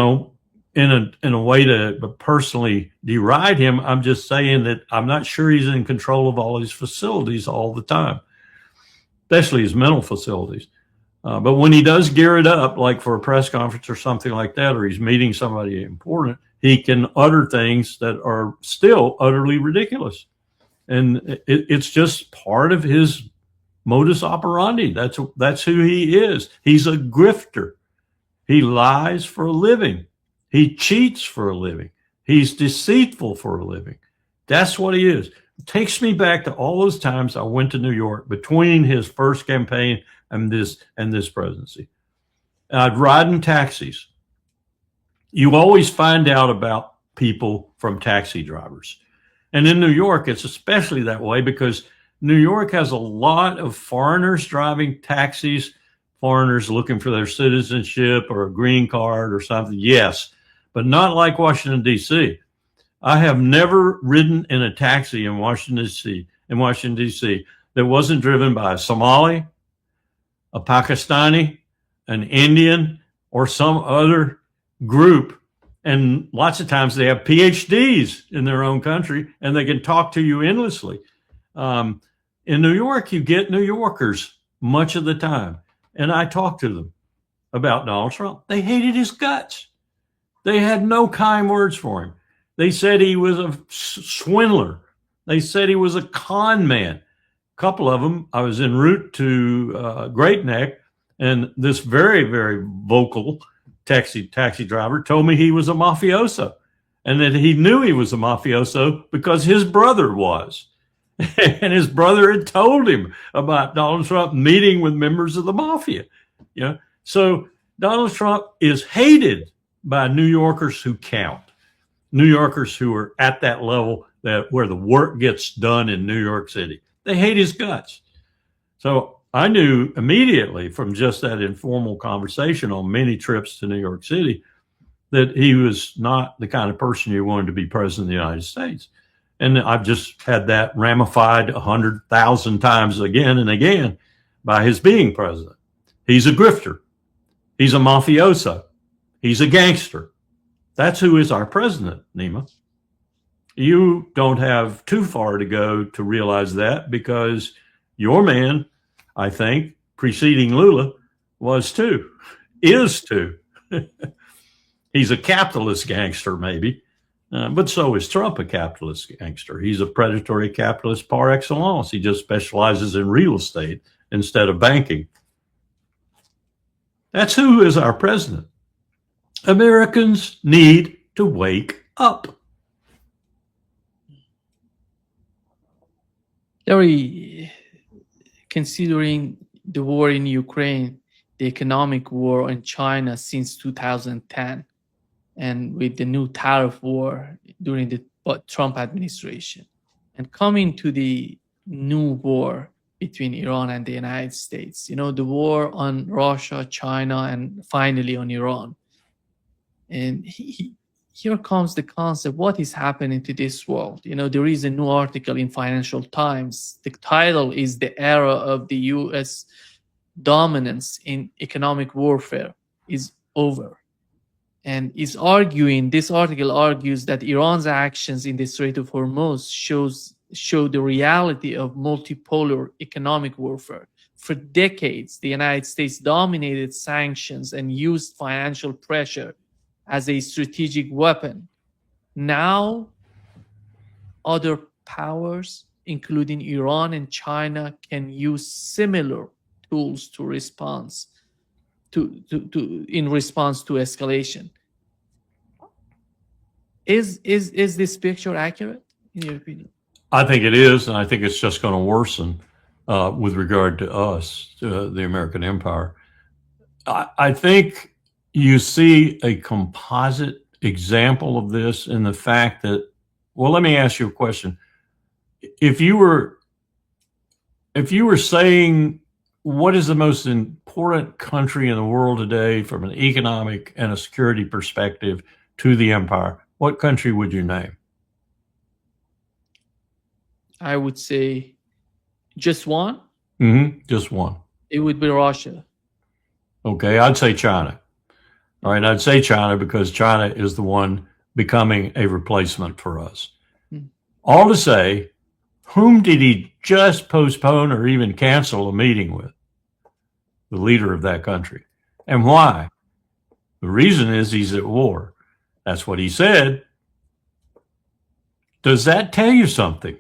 a way to personally deride him. I'm just saying that I'm not sure he's in control of all his facilities all the time, especially his mental facilities. But when he does gear it up, like for a press conference or something like that, or he's meeting somebody important, he can utter things that are still utterly ridiculous. And it's just part of his modus operandi. That's who he is. He's a grifter. He lies for a living. He cheats for a living. He's deceitful for a living. That's what he is. It takes me back to all those times I went to New York between his first campaign and this presidency. And I'd ride in taxis. You always find out about people from taxi drivers. And in New York, it's especially that way because New York has a lot of foreigners driving taxis foreigners looking for their citizenship or a green card or something, yes, but not like Washington, D.C. I have never ridden in a taxi in Washington, D.C. that wasn't driven by a Somali, a Pakistani, an Indian, or some other group. And lots of times they have PhDs in their own country and they can talk to you endlessly. In New York, you get New Yorkers much of the time. And I talked to them about Donald Trump. They hated his guts. They had no kind words for him. They said he was a swindler. They said he was a con man. A couple of them, I was en route to Great Neck, and this very, very vocal taxi driver told me he was a mafioso and that he knew he was a mafioso because his brother was. And his brother had told him about Donald Trump meeting with members of the mafia. You know, so Donald Trump is hated by New Yorkers who count, New Yorkers who are at that level where the work gets done in New York City. They hate his guts. So I knew immediately from just that informal conversation on many trips to New York City that he was not the kind of person you wanted to be president of the United States. And I've just had that ramified 100,000 times again and again by his being president. He's a grifter. He's a mafioso. He's a gangster. That's who is our president, Nima. You don't have too far to go to realize that, because your man, I think, preceding Lula, was too, is too. He's a capitalist gangster, maybe. But so is Trump a capitalist gangster. He's a predatory capitalist par excellence. He just specializes in real estate instead of banking. That's who is our president. Americans need to wake up. Larry, considering the war in Ukraine, the economic war in China since 2010, and with the new tariff war during the Trump administration, and coming to the new war between Iran and the United States, you know, the war on Russia, China, and finally on Iran. And here comes the concept, what is happening to this world? You know, there is a new article in Financial Times. The title is "The Era of the U.S. Dominance in Economic Warfare is Over." And is arguing, this article argues that Iran's actions in the Strait of Hormuz show the reality of multipolar economic warfare. For decades, the United States dominated sanctions and used financial pressure as a strategic weapon. Now, other powers, including Iran and China, can use similar tools to respond in response to escalation. Is this picture accurate, in your opinion? I think it is, and I think it's just going to worsen with regard to us, the American empire. I think you see a composite example of this in the fact that, well, let me ask you a question. If you were saying, what is the most important country in the world today from an economic and a security perspective to the empire, what country would you name? I would say just one. Just one. It would be Russia. Okay, I'd say China. All right, I'd say China because China is the one becoming a replacement for us. All to say, whom did he just postpone or even cancel a meeting with? The leader of that country. And why? The reason is he's at war. That's what he said. Does that tell you something?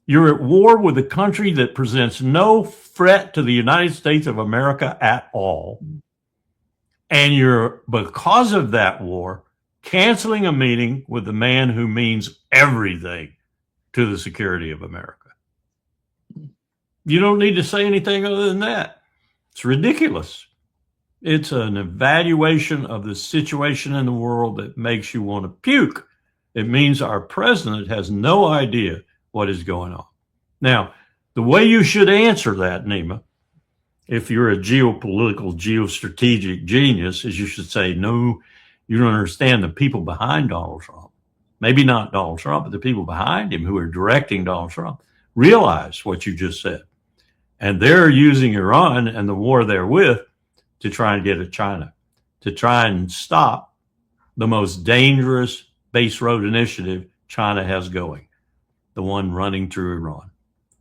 You're at war with a country that presents no threat to the United States of America at all. And you're, because of that war, canceling a meeting with the man who means everything to the security of America. You don't need to say anything other than that. It's ridiculous. It's an evaluation of the situation in the world that makes you want to puke. It means our president has no idea what is going on. Now, the way you should answer that, Nima, if you're a geopolitical, geostrategic genius, is you should say, no, you don't understand the people behind Donald Trump. Maybe not Donald Trump, but the people behind him who are directing Donald Trump realize what you just said. And they're using Iran and the war therewith to try and get at China, to try and stop the most dangerous base road initiative China has going, the one running through Iran,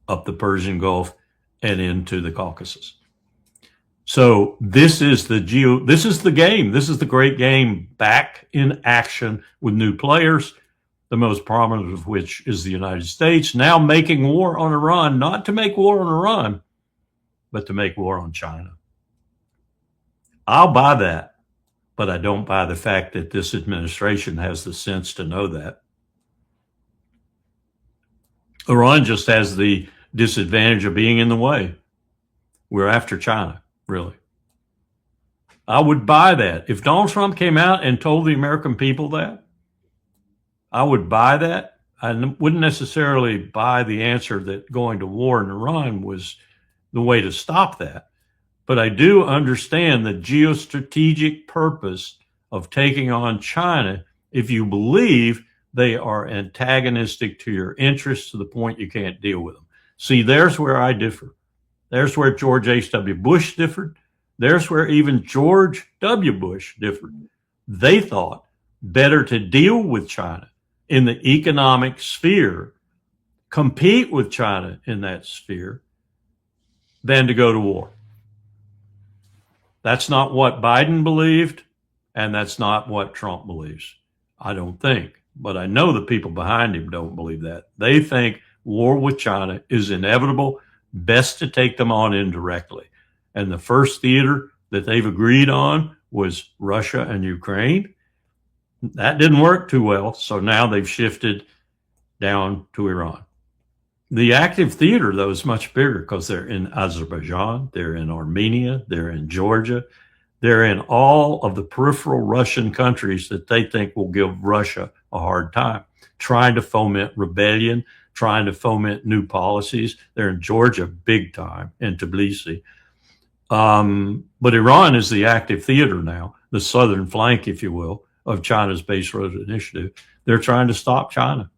up the Persian Gulf and into the Caucasus. So this is the game. This is the great game back in action with new players, the most prominent of which is the United States, now making war on Iran, not to make war on Iran, but to make war on China. I'll buy that, but I don't buy the fact that this administration has the sense to know that. Iran just has the disadvantage of being in the way. We're after China, really. I would buy that. If Donald Trump came out and told the American people that, I would buy that. I wouldn't necessarily buy the answer that going to war in Iran was the way to stop that. But I do understand the geostrategic purpose of taking on China if you believe they are antagonistic to your interests to the point you can't deal with them. See, there's where I differ. There's where George H.W. Bush differed. There's where even George W. Bush differed. They thought better to deal with China in the economic sphere, compete with China in that sphere, than to go to war. That's not what Biden believed, and that's not what Trump believes, I don't think. But I know the people behind him don't believe that. They think war with China is inevitable, best to take them on indirectly. And the first theater that they've agreed on was Russia and Ukraine. That didn't work too well, so now they've shifted down to Iran. The active theater, though, is much bigger because they're in Azerbaijan, they're in Armenia, they're in Georgia, they're in all of the peripheral Russian countries that they think will give Russia a hard time, trying to foment rebellion, trying to foment new policies. They're in Georgia big time, in Tbilisi. But Iran is the active theater now, the southern flank, if you will, of China's base road initiative. They're trying to stop China.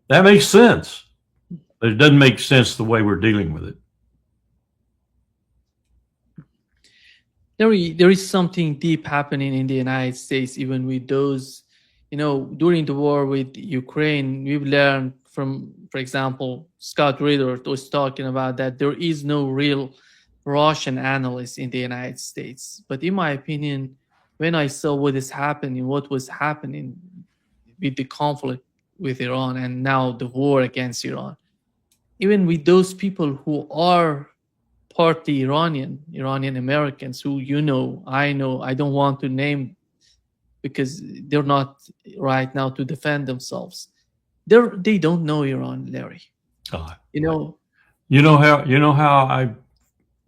That makes sense, but it doesn't make sense the way we're dealing with it. There is something deep happening in the United States, even with those, during the war with Ukraine, we've learned from, for example, Scott Ritter was talking about that there is no real Russian analyst in the United States. But in my opinion, when I saw what was happening with the conflict with Iran and now the war against Iran, even with those people who are partly Iranian Americans who I know, I don't want to name because they're not right now to defend themselves. They don't know Iran, Larry. You know how I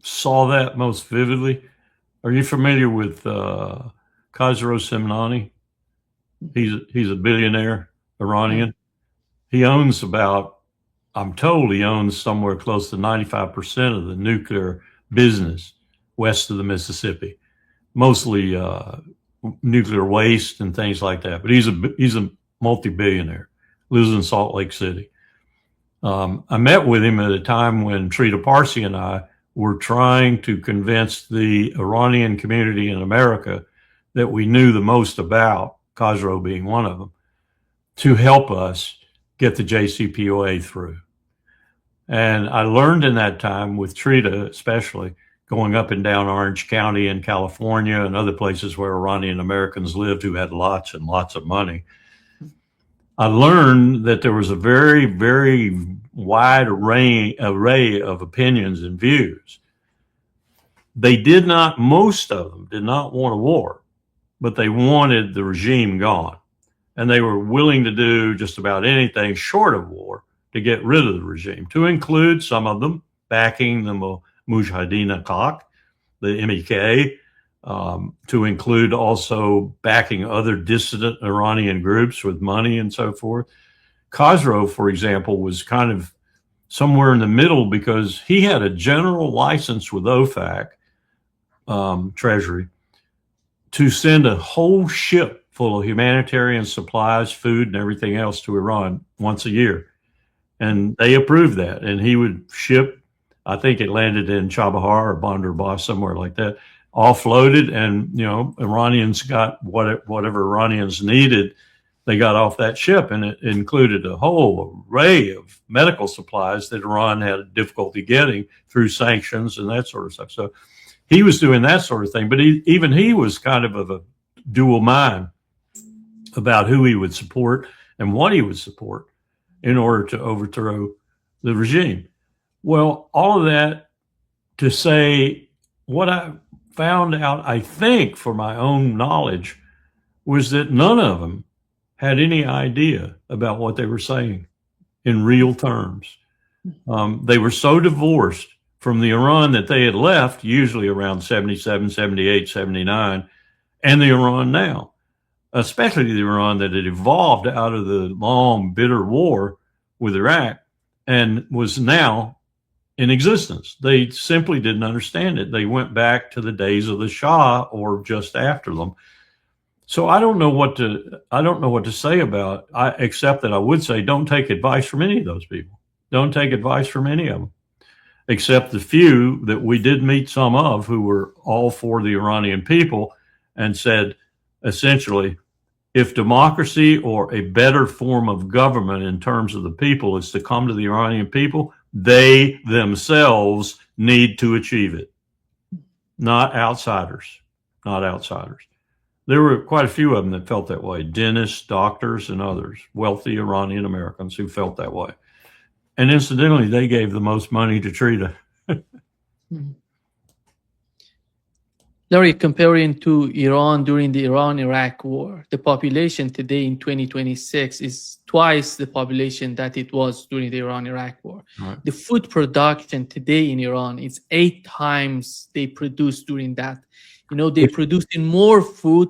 saw that most vividly? Are you familiar with Khosrow Semnani? He's a billionaire Iranian. He owns I'm told he owns somewhere close to 95% of the nuclear business west of the Mississippi, mostly nuclear waste and things like that. But he's a multi-billionaire, lives in Salt Lake City. I met with him at a time when Trita Parsi and I were trying to convince the Iranian community in America that we knew the most about, Khosrow being one of them, to help us get the JCPOA through. And I learned in that time with Trita, especially going up and down Orange County in California and other places where Iranian Americans lived who had lots and lots of money. I learned that there was a very, very wide array of opinions and views. Most of them did not want a war, but they wanted the regime gone. And they were willing to do just about anything short of war to get rid of the regime, to include some of them backing the Mujahideen Khalq, the MEK, to include also backing other dissident Iranian groups with money and so forth. Khosrow, for example, was kind of somewhere in the middle, because he had a general license with OFAC, Treasury, to send a whole ship full of humanitarian supplies, food, and everything else to Iran once a year. And they approved that. And he would ship, I think it landed in Chabahar or Bandar Abbas, somewhere like that, offloaded. And, you know, Iranians got whatever Iranians needed, they got off that ship. And it included a whole array of medical supplies that Iran had difficulty getting through sanctions and that sort of stuff. So he was doing that sort of thing. But even he was kind of a dual mind about who he would support and what he would support in order to overthrow the regime. Well, all of that to say, what I found out, I think, for my own knowledge, was that none of them had any idea about what they were saying in real terms. They were so divorced from the Iran that they had left, usually around 77, 78, 79, and the Iran now, especially the Iran that had evolved out of the long, bitter war with Iraq and was now in existence. They simply didn't understand it. They went back to the days of the Shah or just after them. So I don't know what to say about, except that I would say don't take advice from any of those people. Don't take advice from any of them, except the few that we did meet some of who were all for the Iranian people and said, essentially, if democracy or a better form of government in terms of the people is to come to the Iranian people, they themselves need to achieve it, not outsiders, not outsiders. There were quite a few of them that felt that way, dentists, doctors, and others, wealthy Iranian Americans who felt that way. And incidentally, they gave the most money to Trita. Larry, comparing to Iran during the Iran-Iraq war, the population today in 2026 is twice the population that it was during the Iran-Iraq war. Right. The food production today in Iran is 8 times they produced during that. You know, they producing more food.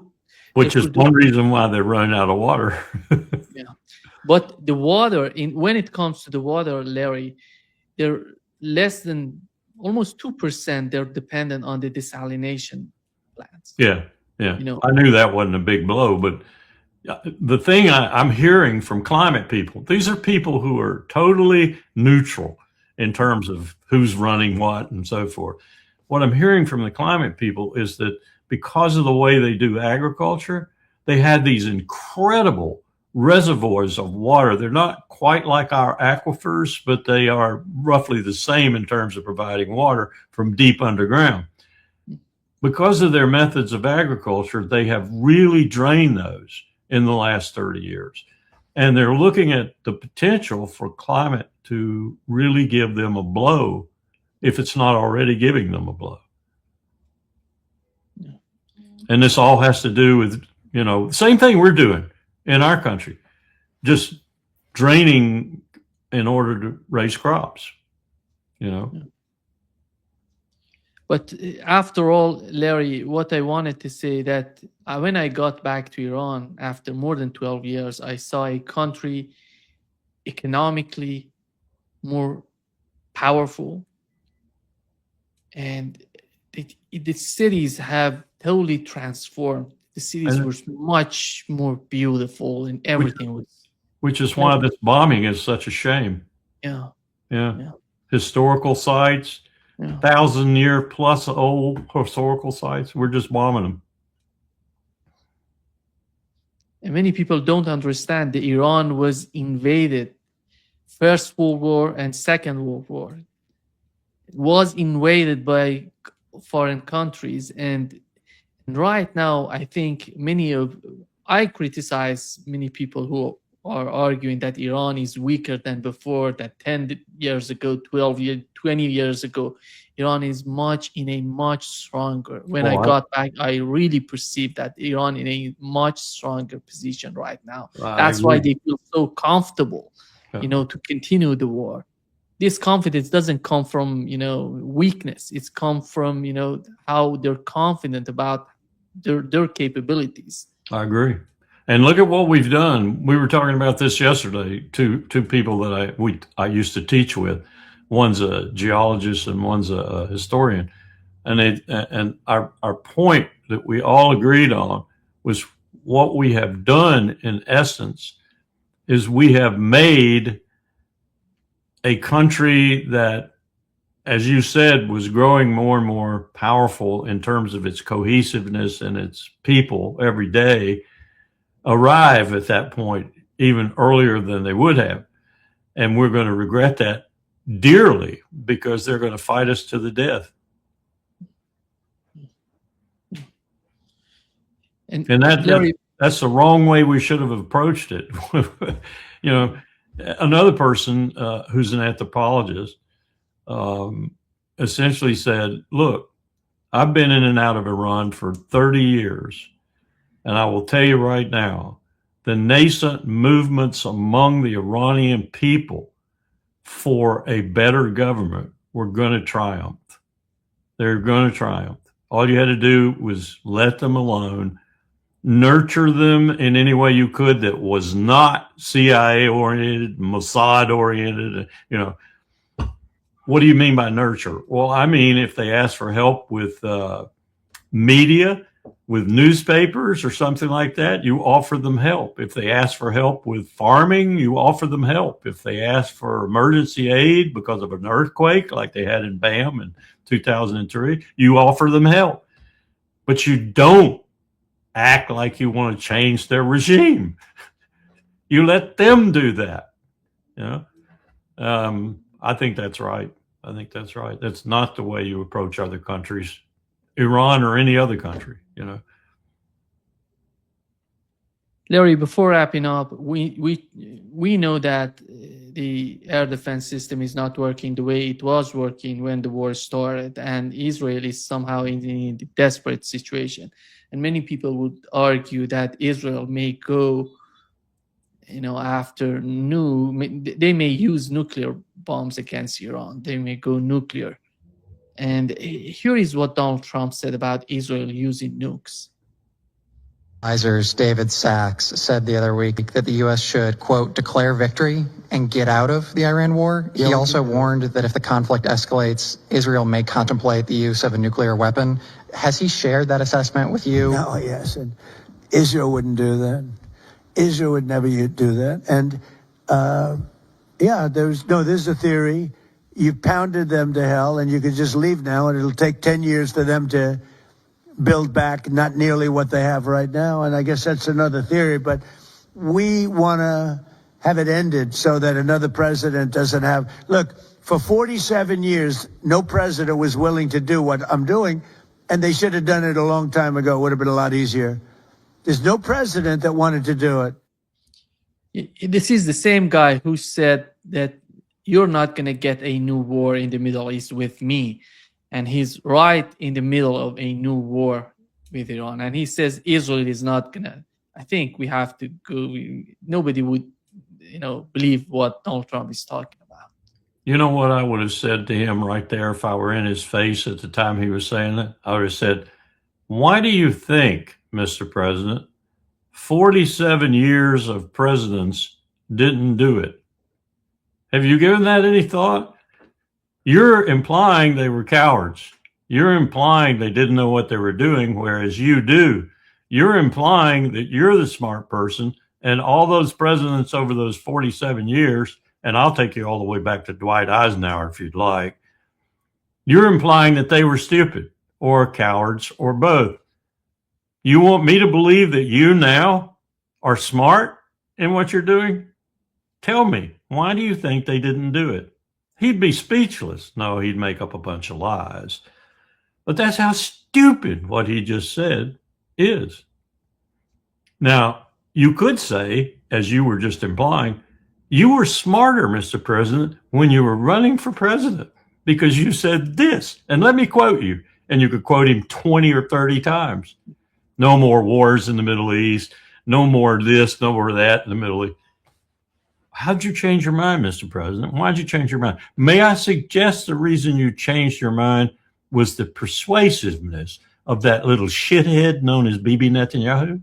Which is one reason why they're running out of water. Yeah. But the water, when it comes to the water, Larry, they're less than almost 2%. They're dependent on the desalination plants. Yeah, yeah. You know, I knew that wasn't a big blow, but the thing I'm hearing from climate people, these are people who are totally neutral in terms of who's running what and so forth. What I'm hearing from the climate people is that because of the way they do agriculture, they had these incredible reservoirs of water. They're not quite like our aquifers, but they are roughly the same in terms of providing water from deep underground. Because of their methods of agriculture, they have really drained those in the last 30 years. And they're looking at the potential for climate to really give them a blow if it's not already giving them a blow. Yeah. And this all has to do with, you know, the same thing we're doing in our country, just draining in order to raise crops, you know. Yeah. But after all, Larry, what I wanted to say that when I got back to Iran after more than 12 years, I saw a country economically more powerful, and the cities have totally transformed. The cities were much more beautiful, and everything was. Which is why this bombing is such a shame. Yeah. Yeah. Yeah. Historical sites, Yeah. 1,000-year plus old historical sites, we're just bombing them. And many people don't understand that Iran was invaded, First World War and Second World War. It was invaded by foreign countries, and right now I think I criticize many people who are arguing that Iran is weaker than before, that 10 years ago, 12 years, 20 years ago, Iran is in a much stronger. When I got back, I really perceived that Iran in a much stronger position right now. That's why they feel so comfortable, you know, to continue the war. This confidence doesn't come from, you know, weakness. It's come from, you know, how they're confident about their capabilities. I agree. And look at what we've done. We were talking about this yesterday. Two people that I used to teach with. One's a geologist and one's a historian. And our point that we all agreed on was what we have done in essence is we have made a country that, as you said, was growing more and more powerful in terms of its cohesiveness and its people every day, arrive at that point even earlier than they would have. And we're going to regret that dearly because they're going to fight us to the death. And that's the wrong way we should have approached it. You know, another person who's an anthropologist essentially said, look, I've been in and out of Iran for 30 years. And I will tell you right now, the nascent movements among the Iranian people for a better government were going to triumph. They're going to triumph. All you had to do was let them alone, nurture them in any way you could that was not CIA oriented, Mossad oriented. You know, what do you mean by nurture? Well, I mean, if they ask for help with media, with newspapers or something like that, you offer them help. If they ask for help with farming, you offer them help. If they ask for emergency aid because of an earthquake like they had in Bam in 2003, you offer them help. But you don't act like you want to change their regime. You let them do that. You know, I think that's right. I think that's right. That's not the way you approach other countries, Iran or any other country, you know. Larry, before wrapping up, we know that the air defense system is not working the way it was working when the war started, and Israel is somehow in a desperate situation. And many people would argue that Israel may go, you know, they may use nuclear bombs against Iran. They may go nuclear. And here is what Donald Trump said about Israel using nukes. Advisors David Sachs said the other week that the U.S. should, quote, declare victory and get out of the Iran war. He also warned that if the conflict escalates, Israel may contemplate the use of a nuclear weapon. Has he shared that assessment with you? No, yes. And Israel wouldn't do that. Israel would never do that. And, yeah, there's a theory. You've pounded them to hell, and you can just leave now, and it'll take 10 years for them to build back not nearly what they have right now. And I guess that's another theory. But we want to have it ended so that another president doesn't have... Look, for 47 years, no president was willing to do what I'm doing, and they should have done it a long time ago. It would have been a lot easier. There's no president that wanted to do it. This is the same guy who said that you're not going to get a new war in the Middle East with me. And he's right in the middle of a new war with Iran. And he says Israel is not going to, I think we have to go. Nobody would, you know, believe what Donald Trump is talking about. You know what I would have said to him right there if I were in his face at the time he was saying that? I would have said, why do you think, Mr. President, 47 years of presidents didn't do it? Have you given that any thought? You're implying they were cowards. You're implying they didn't know what they were doing, whereas you do. You're implying that you're the smart person, and all those presidents over those 47 years, and I'll take you all the way back to Dwight Eisenhower if you'd like, you're implying that they were stupid or cowards or both. You want me to believe that you now are smart in what you're doing? Tell me, why do you think they didn't do it? He'd be speechless. No, he'd make up a bunch of lies. But that's how stupid what he just said is. Now, you could say, as you were just implying, you were smarter, Mr. President, when you were running for president because you said this. And let me quote you. And you could quote him 20 or 30 times. No more wars in the Middle East. No more this, no more that in the Middle East. How'd you change your mind, Mr. President? Why'd you change your mind? May I suggest the reason you changed your mind was the persuasiveness of that little shithead known as Bibi Netanyahu?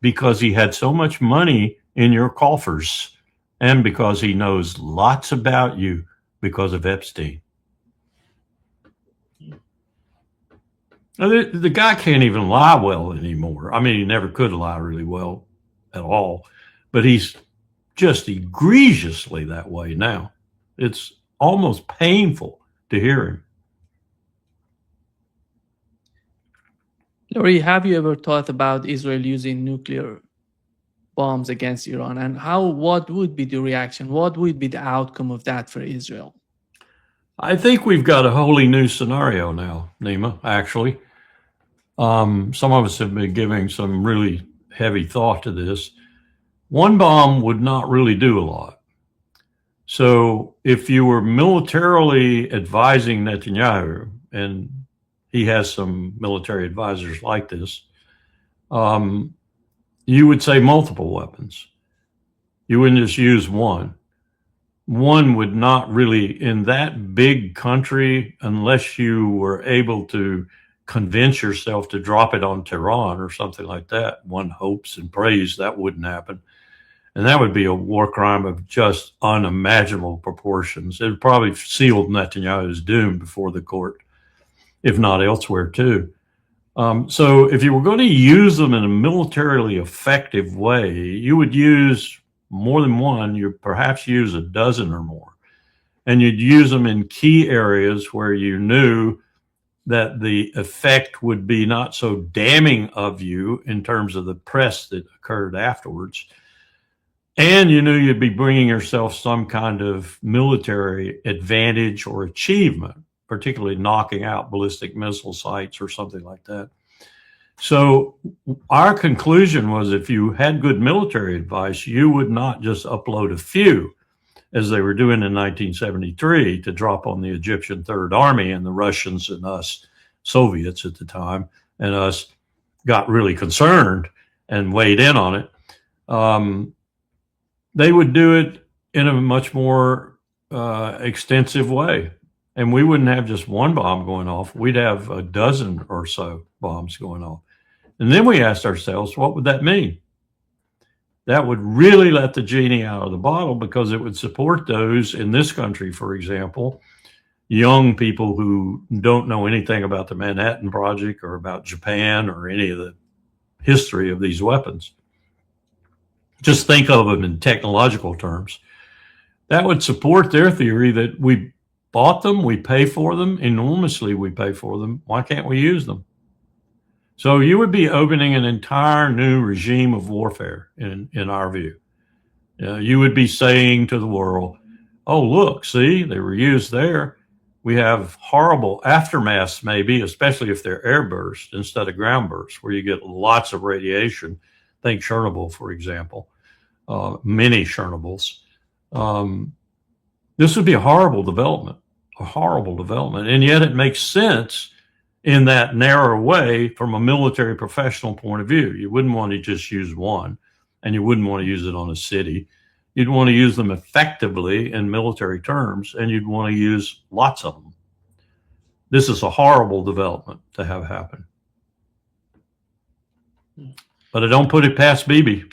because he had so much money in your coffers and because he knows lots about you because of Epstein. Now, the guy can't even lie well anymore. I mean, he never could lie really well at all, but he's just egregiously that way now. It's almost painful to hear him. Laurie, have you ever thought about Israel using nuclear bombs against Iran, and what would be the reaction? What would be the outcome of that for Israel? I think we've got a wholly new scenario now, Nima, actually. Some of us have been giving some really heavy thought to this. One bomb would not really do a lot. So if you were militarily advising Netanyahu, and he has some military advisors like this, you would say multiple weapons. You wouldn't just use one. One would not really, in that big country, unless you were able to convince yourself to drop it on Tehran or something like that, one hopes and prays that wouldn't happen. And that would be a war crime of just unimaginable proportions. It would probably seal Netanyahu's doom before the court, if not elsewhere too. So if you were going to use them in a militarily effective way, you would use more than one. You'd perhaps use a dozen or more. And you'd use them in key areas where you knew that the effect would be not so damning of you in terms of the press that occurred afterwards. And you knew you'd be bringing yourself some kind of military advantage or achievement, particularly knocking out ballistic missile sites or something like that. So our conclusion was if you had good military advice, you would not just upload a few, as they were doing in 1973, to drop on the Egyptian Third Army, and the Russians and us Soviets at the time and us got really concerned and weighed in on it. They would do it in a much more extensive way. And we wouldn't have just one bomb going off. We'd have a dozen or so bombs going off. And then we asked ourselves, what would that mean? That would really let the genie out of the bottle, because it would support those in this country, for example, young people who don't know anything about the Manhattan Project or about Japan or any of the history of these weapons. Just think of them in technological terms. That would support their theory that we bought them, we pay for them enormously, we pay for them. Why can't we use them? So you would be opening an entire new regime of warfare in our view. You would be saying to the world, oh, look, see, they were used there. We have horrible aftermaths, maybe, especially if they're air bursts instead of ground bursts, where you get lots of radiation. Think Chernobyl, for example, many Chernobyls. This would be a horrible development. And yet it makes sense in that narrow way from a military professional point of view. You wouldn't want to just use one, and you wouldn't want to use it on a city. You'd want to use them effectively in military terms, and you'd want to use lots of them. This is a horrible development to have happen. But I don't put it past Bibi.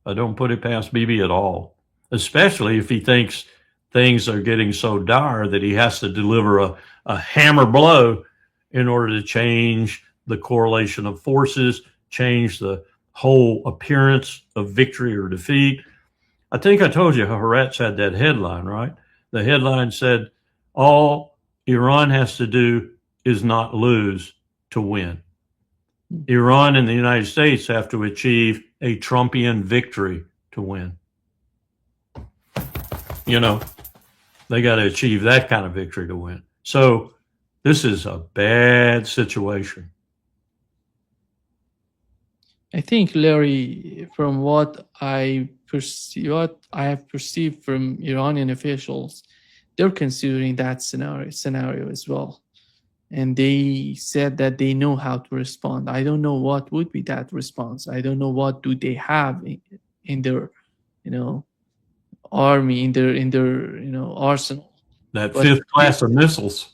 I don't put it past Bibi at all, especially if he thinks things are getting so dire that he has to deliver a hammer blow in order to change the correlation of forces, change the whole appearance of victory or defeat. I think I told you how Haaretz had that headline, right? The headline said, all Iran has to do is not lose to win. Iran and the United States have to achieve a Trumpian victory to win. You know, they got to achieve that kind of victory to win. So this is a bad situation. I think, Larry, from what I have perceived from Iranian officials, they're considering that scenario as well. And they said that they know how to respond. I don't know what would be that response. I don't know what do they have in their, army, in their, arsenal. That fifth class of missiles.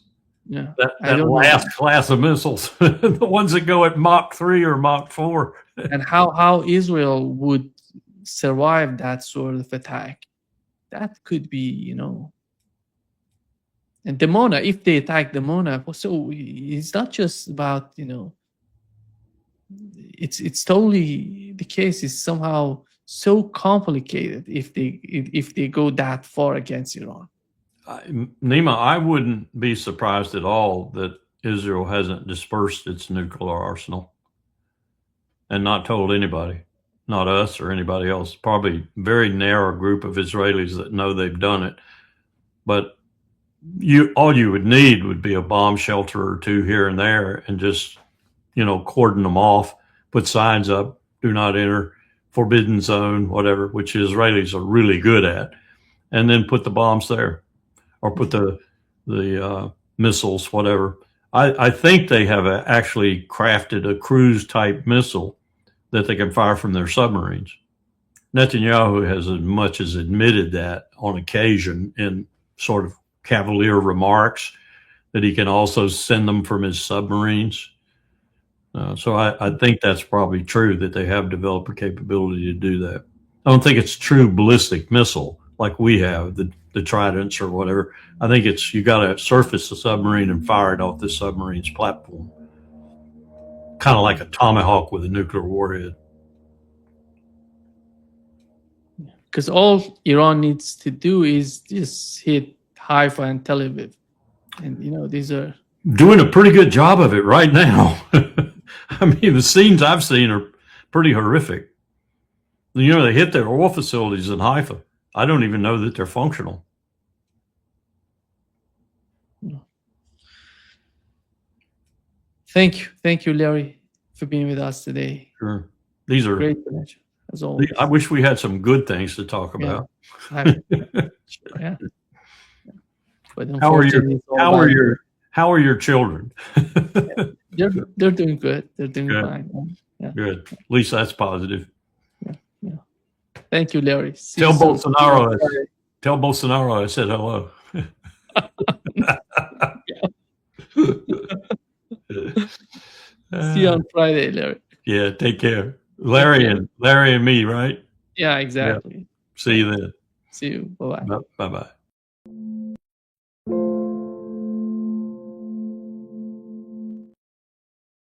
Yeah, that last class of missiles, the ones that go at Mach 3 or Mach 4. And how Israel would survive that sort of attack. That could be, and Demona, if they attack Demona, so it's not just about, it's totally, the case is somehow so complicated if they go that far against Iran. Nima, I wouldn't be surprised at all that Israel hasn't dispersed its nuclear arsenal and not told anybody, not us or anybody else. Probably a very narrow group of Israelis that know they've done it. But all you would need would be a bomb shelter or two here and there, and just, cordon them off, put signs up, do not enter, forbidden zone, whatever, which Israelis are really good at, and then put the bombs there, or put the missiles, whatever. I think they have actually crafted a cruise type missile that they can fire from their submarines. Netanyahu has as much as admitted that on occasion in sort of cavalier remarks, that he can also send them from his submarines. So I think that's probably true, that they have developed a capability to do that. I don't think it's true ballistic missile like we have, the Tridents or whatever. I think it's, you got to surface the submarine and fire it off the submarine's platform. Kind of like a Tomahawk with a nuclear warhead. Because all Iran needs to do is just hit Haifa and Tel Aviv. And, these are doing a pretty good job of it right now. I mean, the scenes I've seen are pretty horrific. They hit their oil facilities in Haifa. I don't even know that they're functional. Thank you, Larry, for being with us today. Sure. These are great connection, as always. I wish we had some good things to talk about. Yeah. But How are your children? They're doing good. They're doing fine. Yeah. Good. At least that's positive. Yeah. Thank you, Larry. Tell Bolsonaro I said hello. See you on Friday, Larry. Yeah, take care. Larry and me, right? Yeah, exactly. Yeah. See you then. See you. Bye-bye. Bye-bye.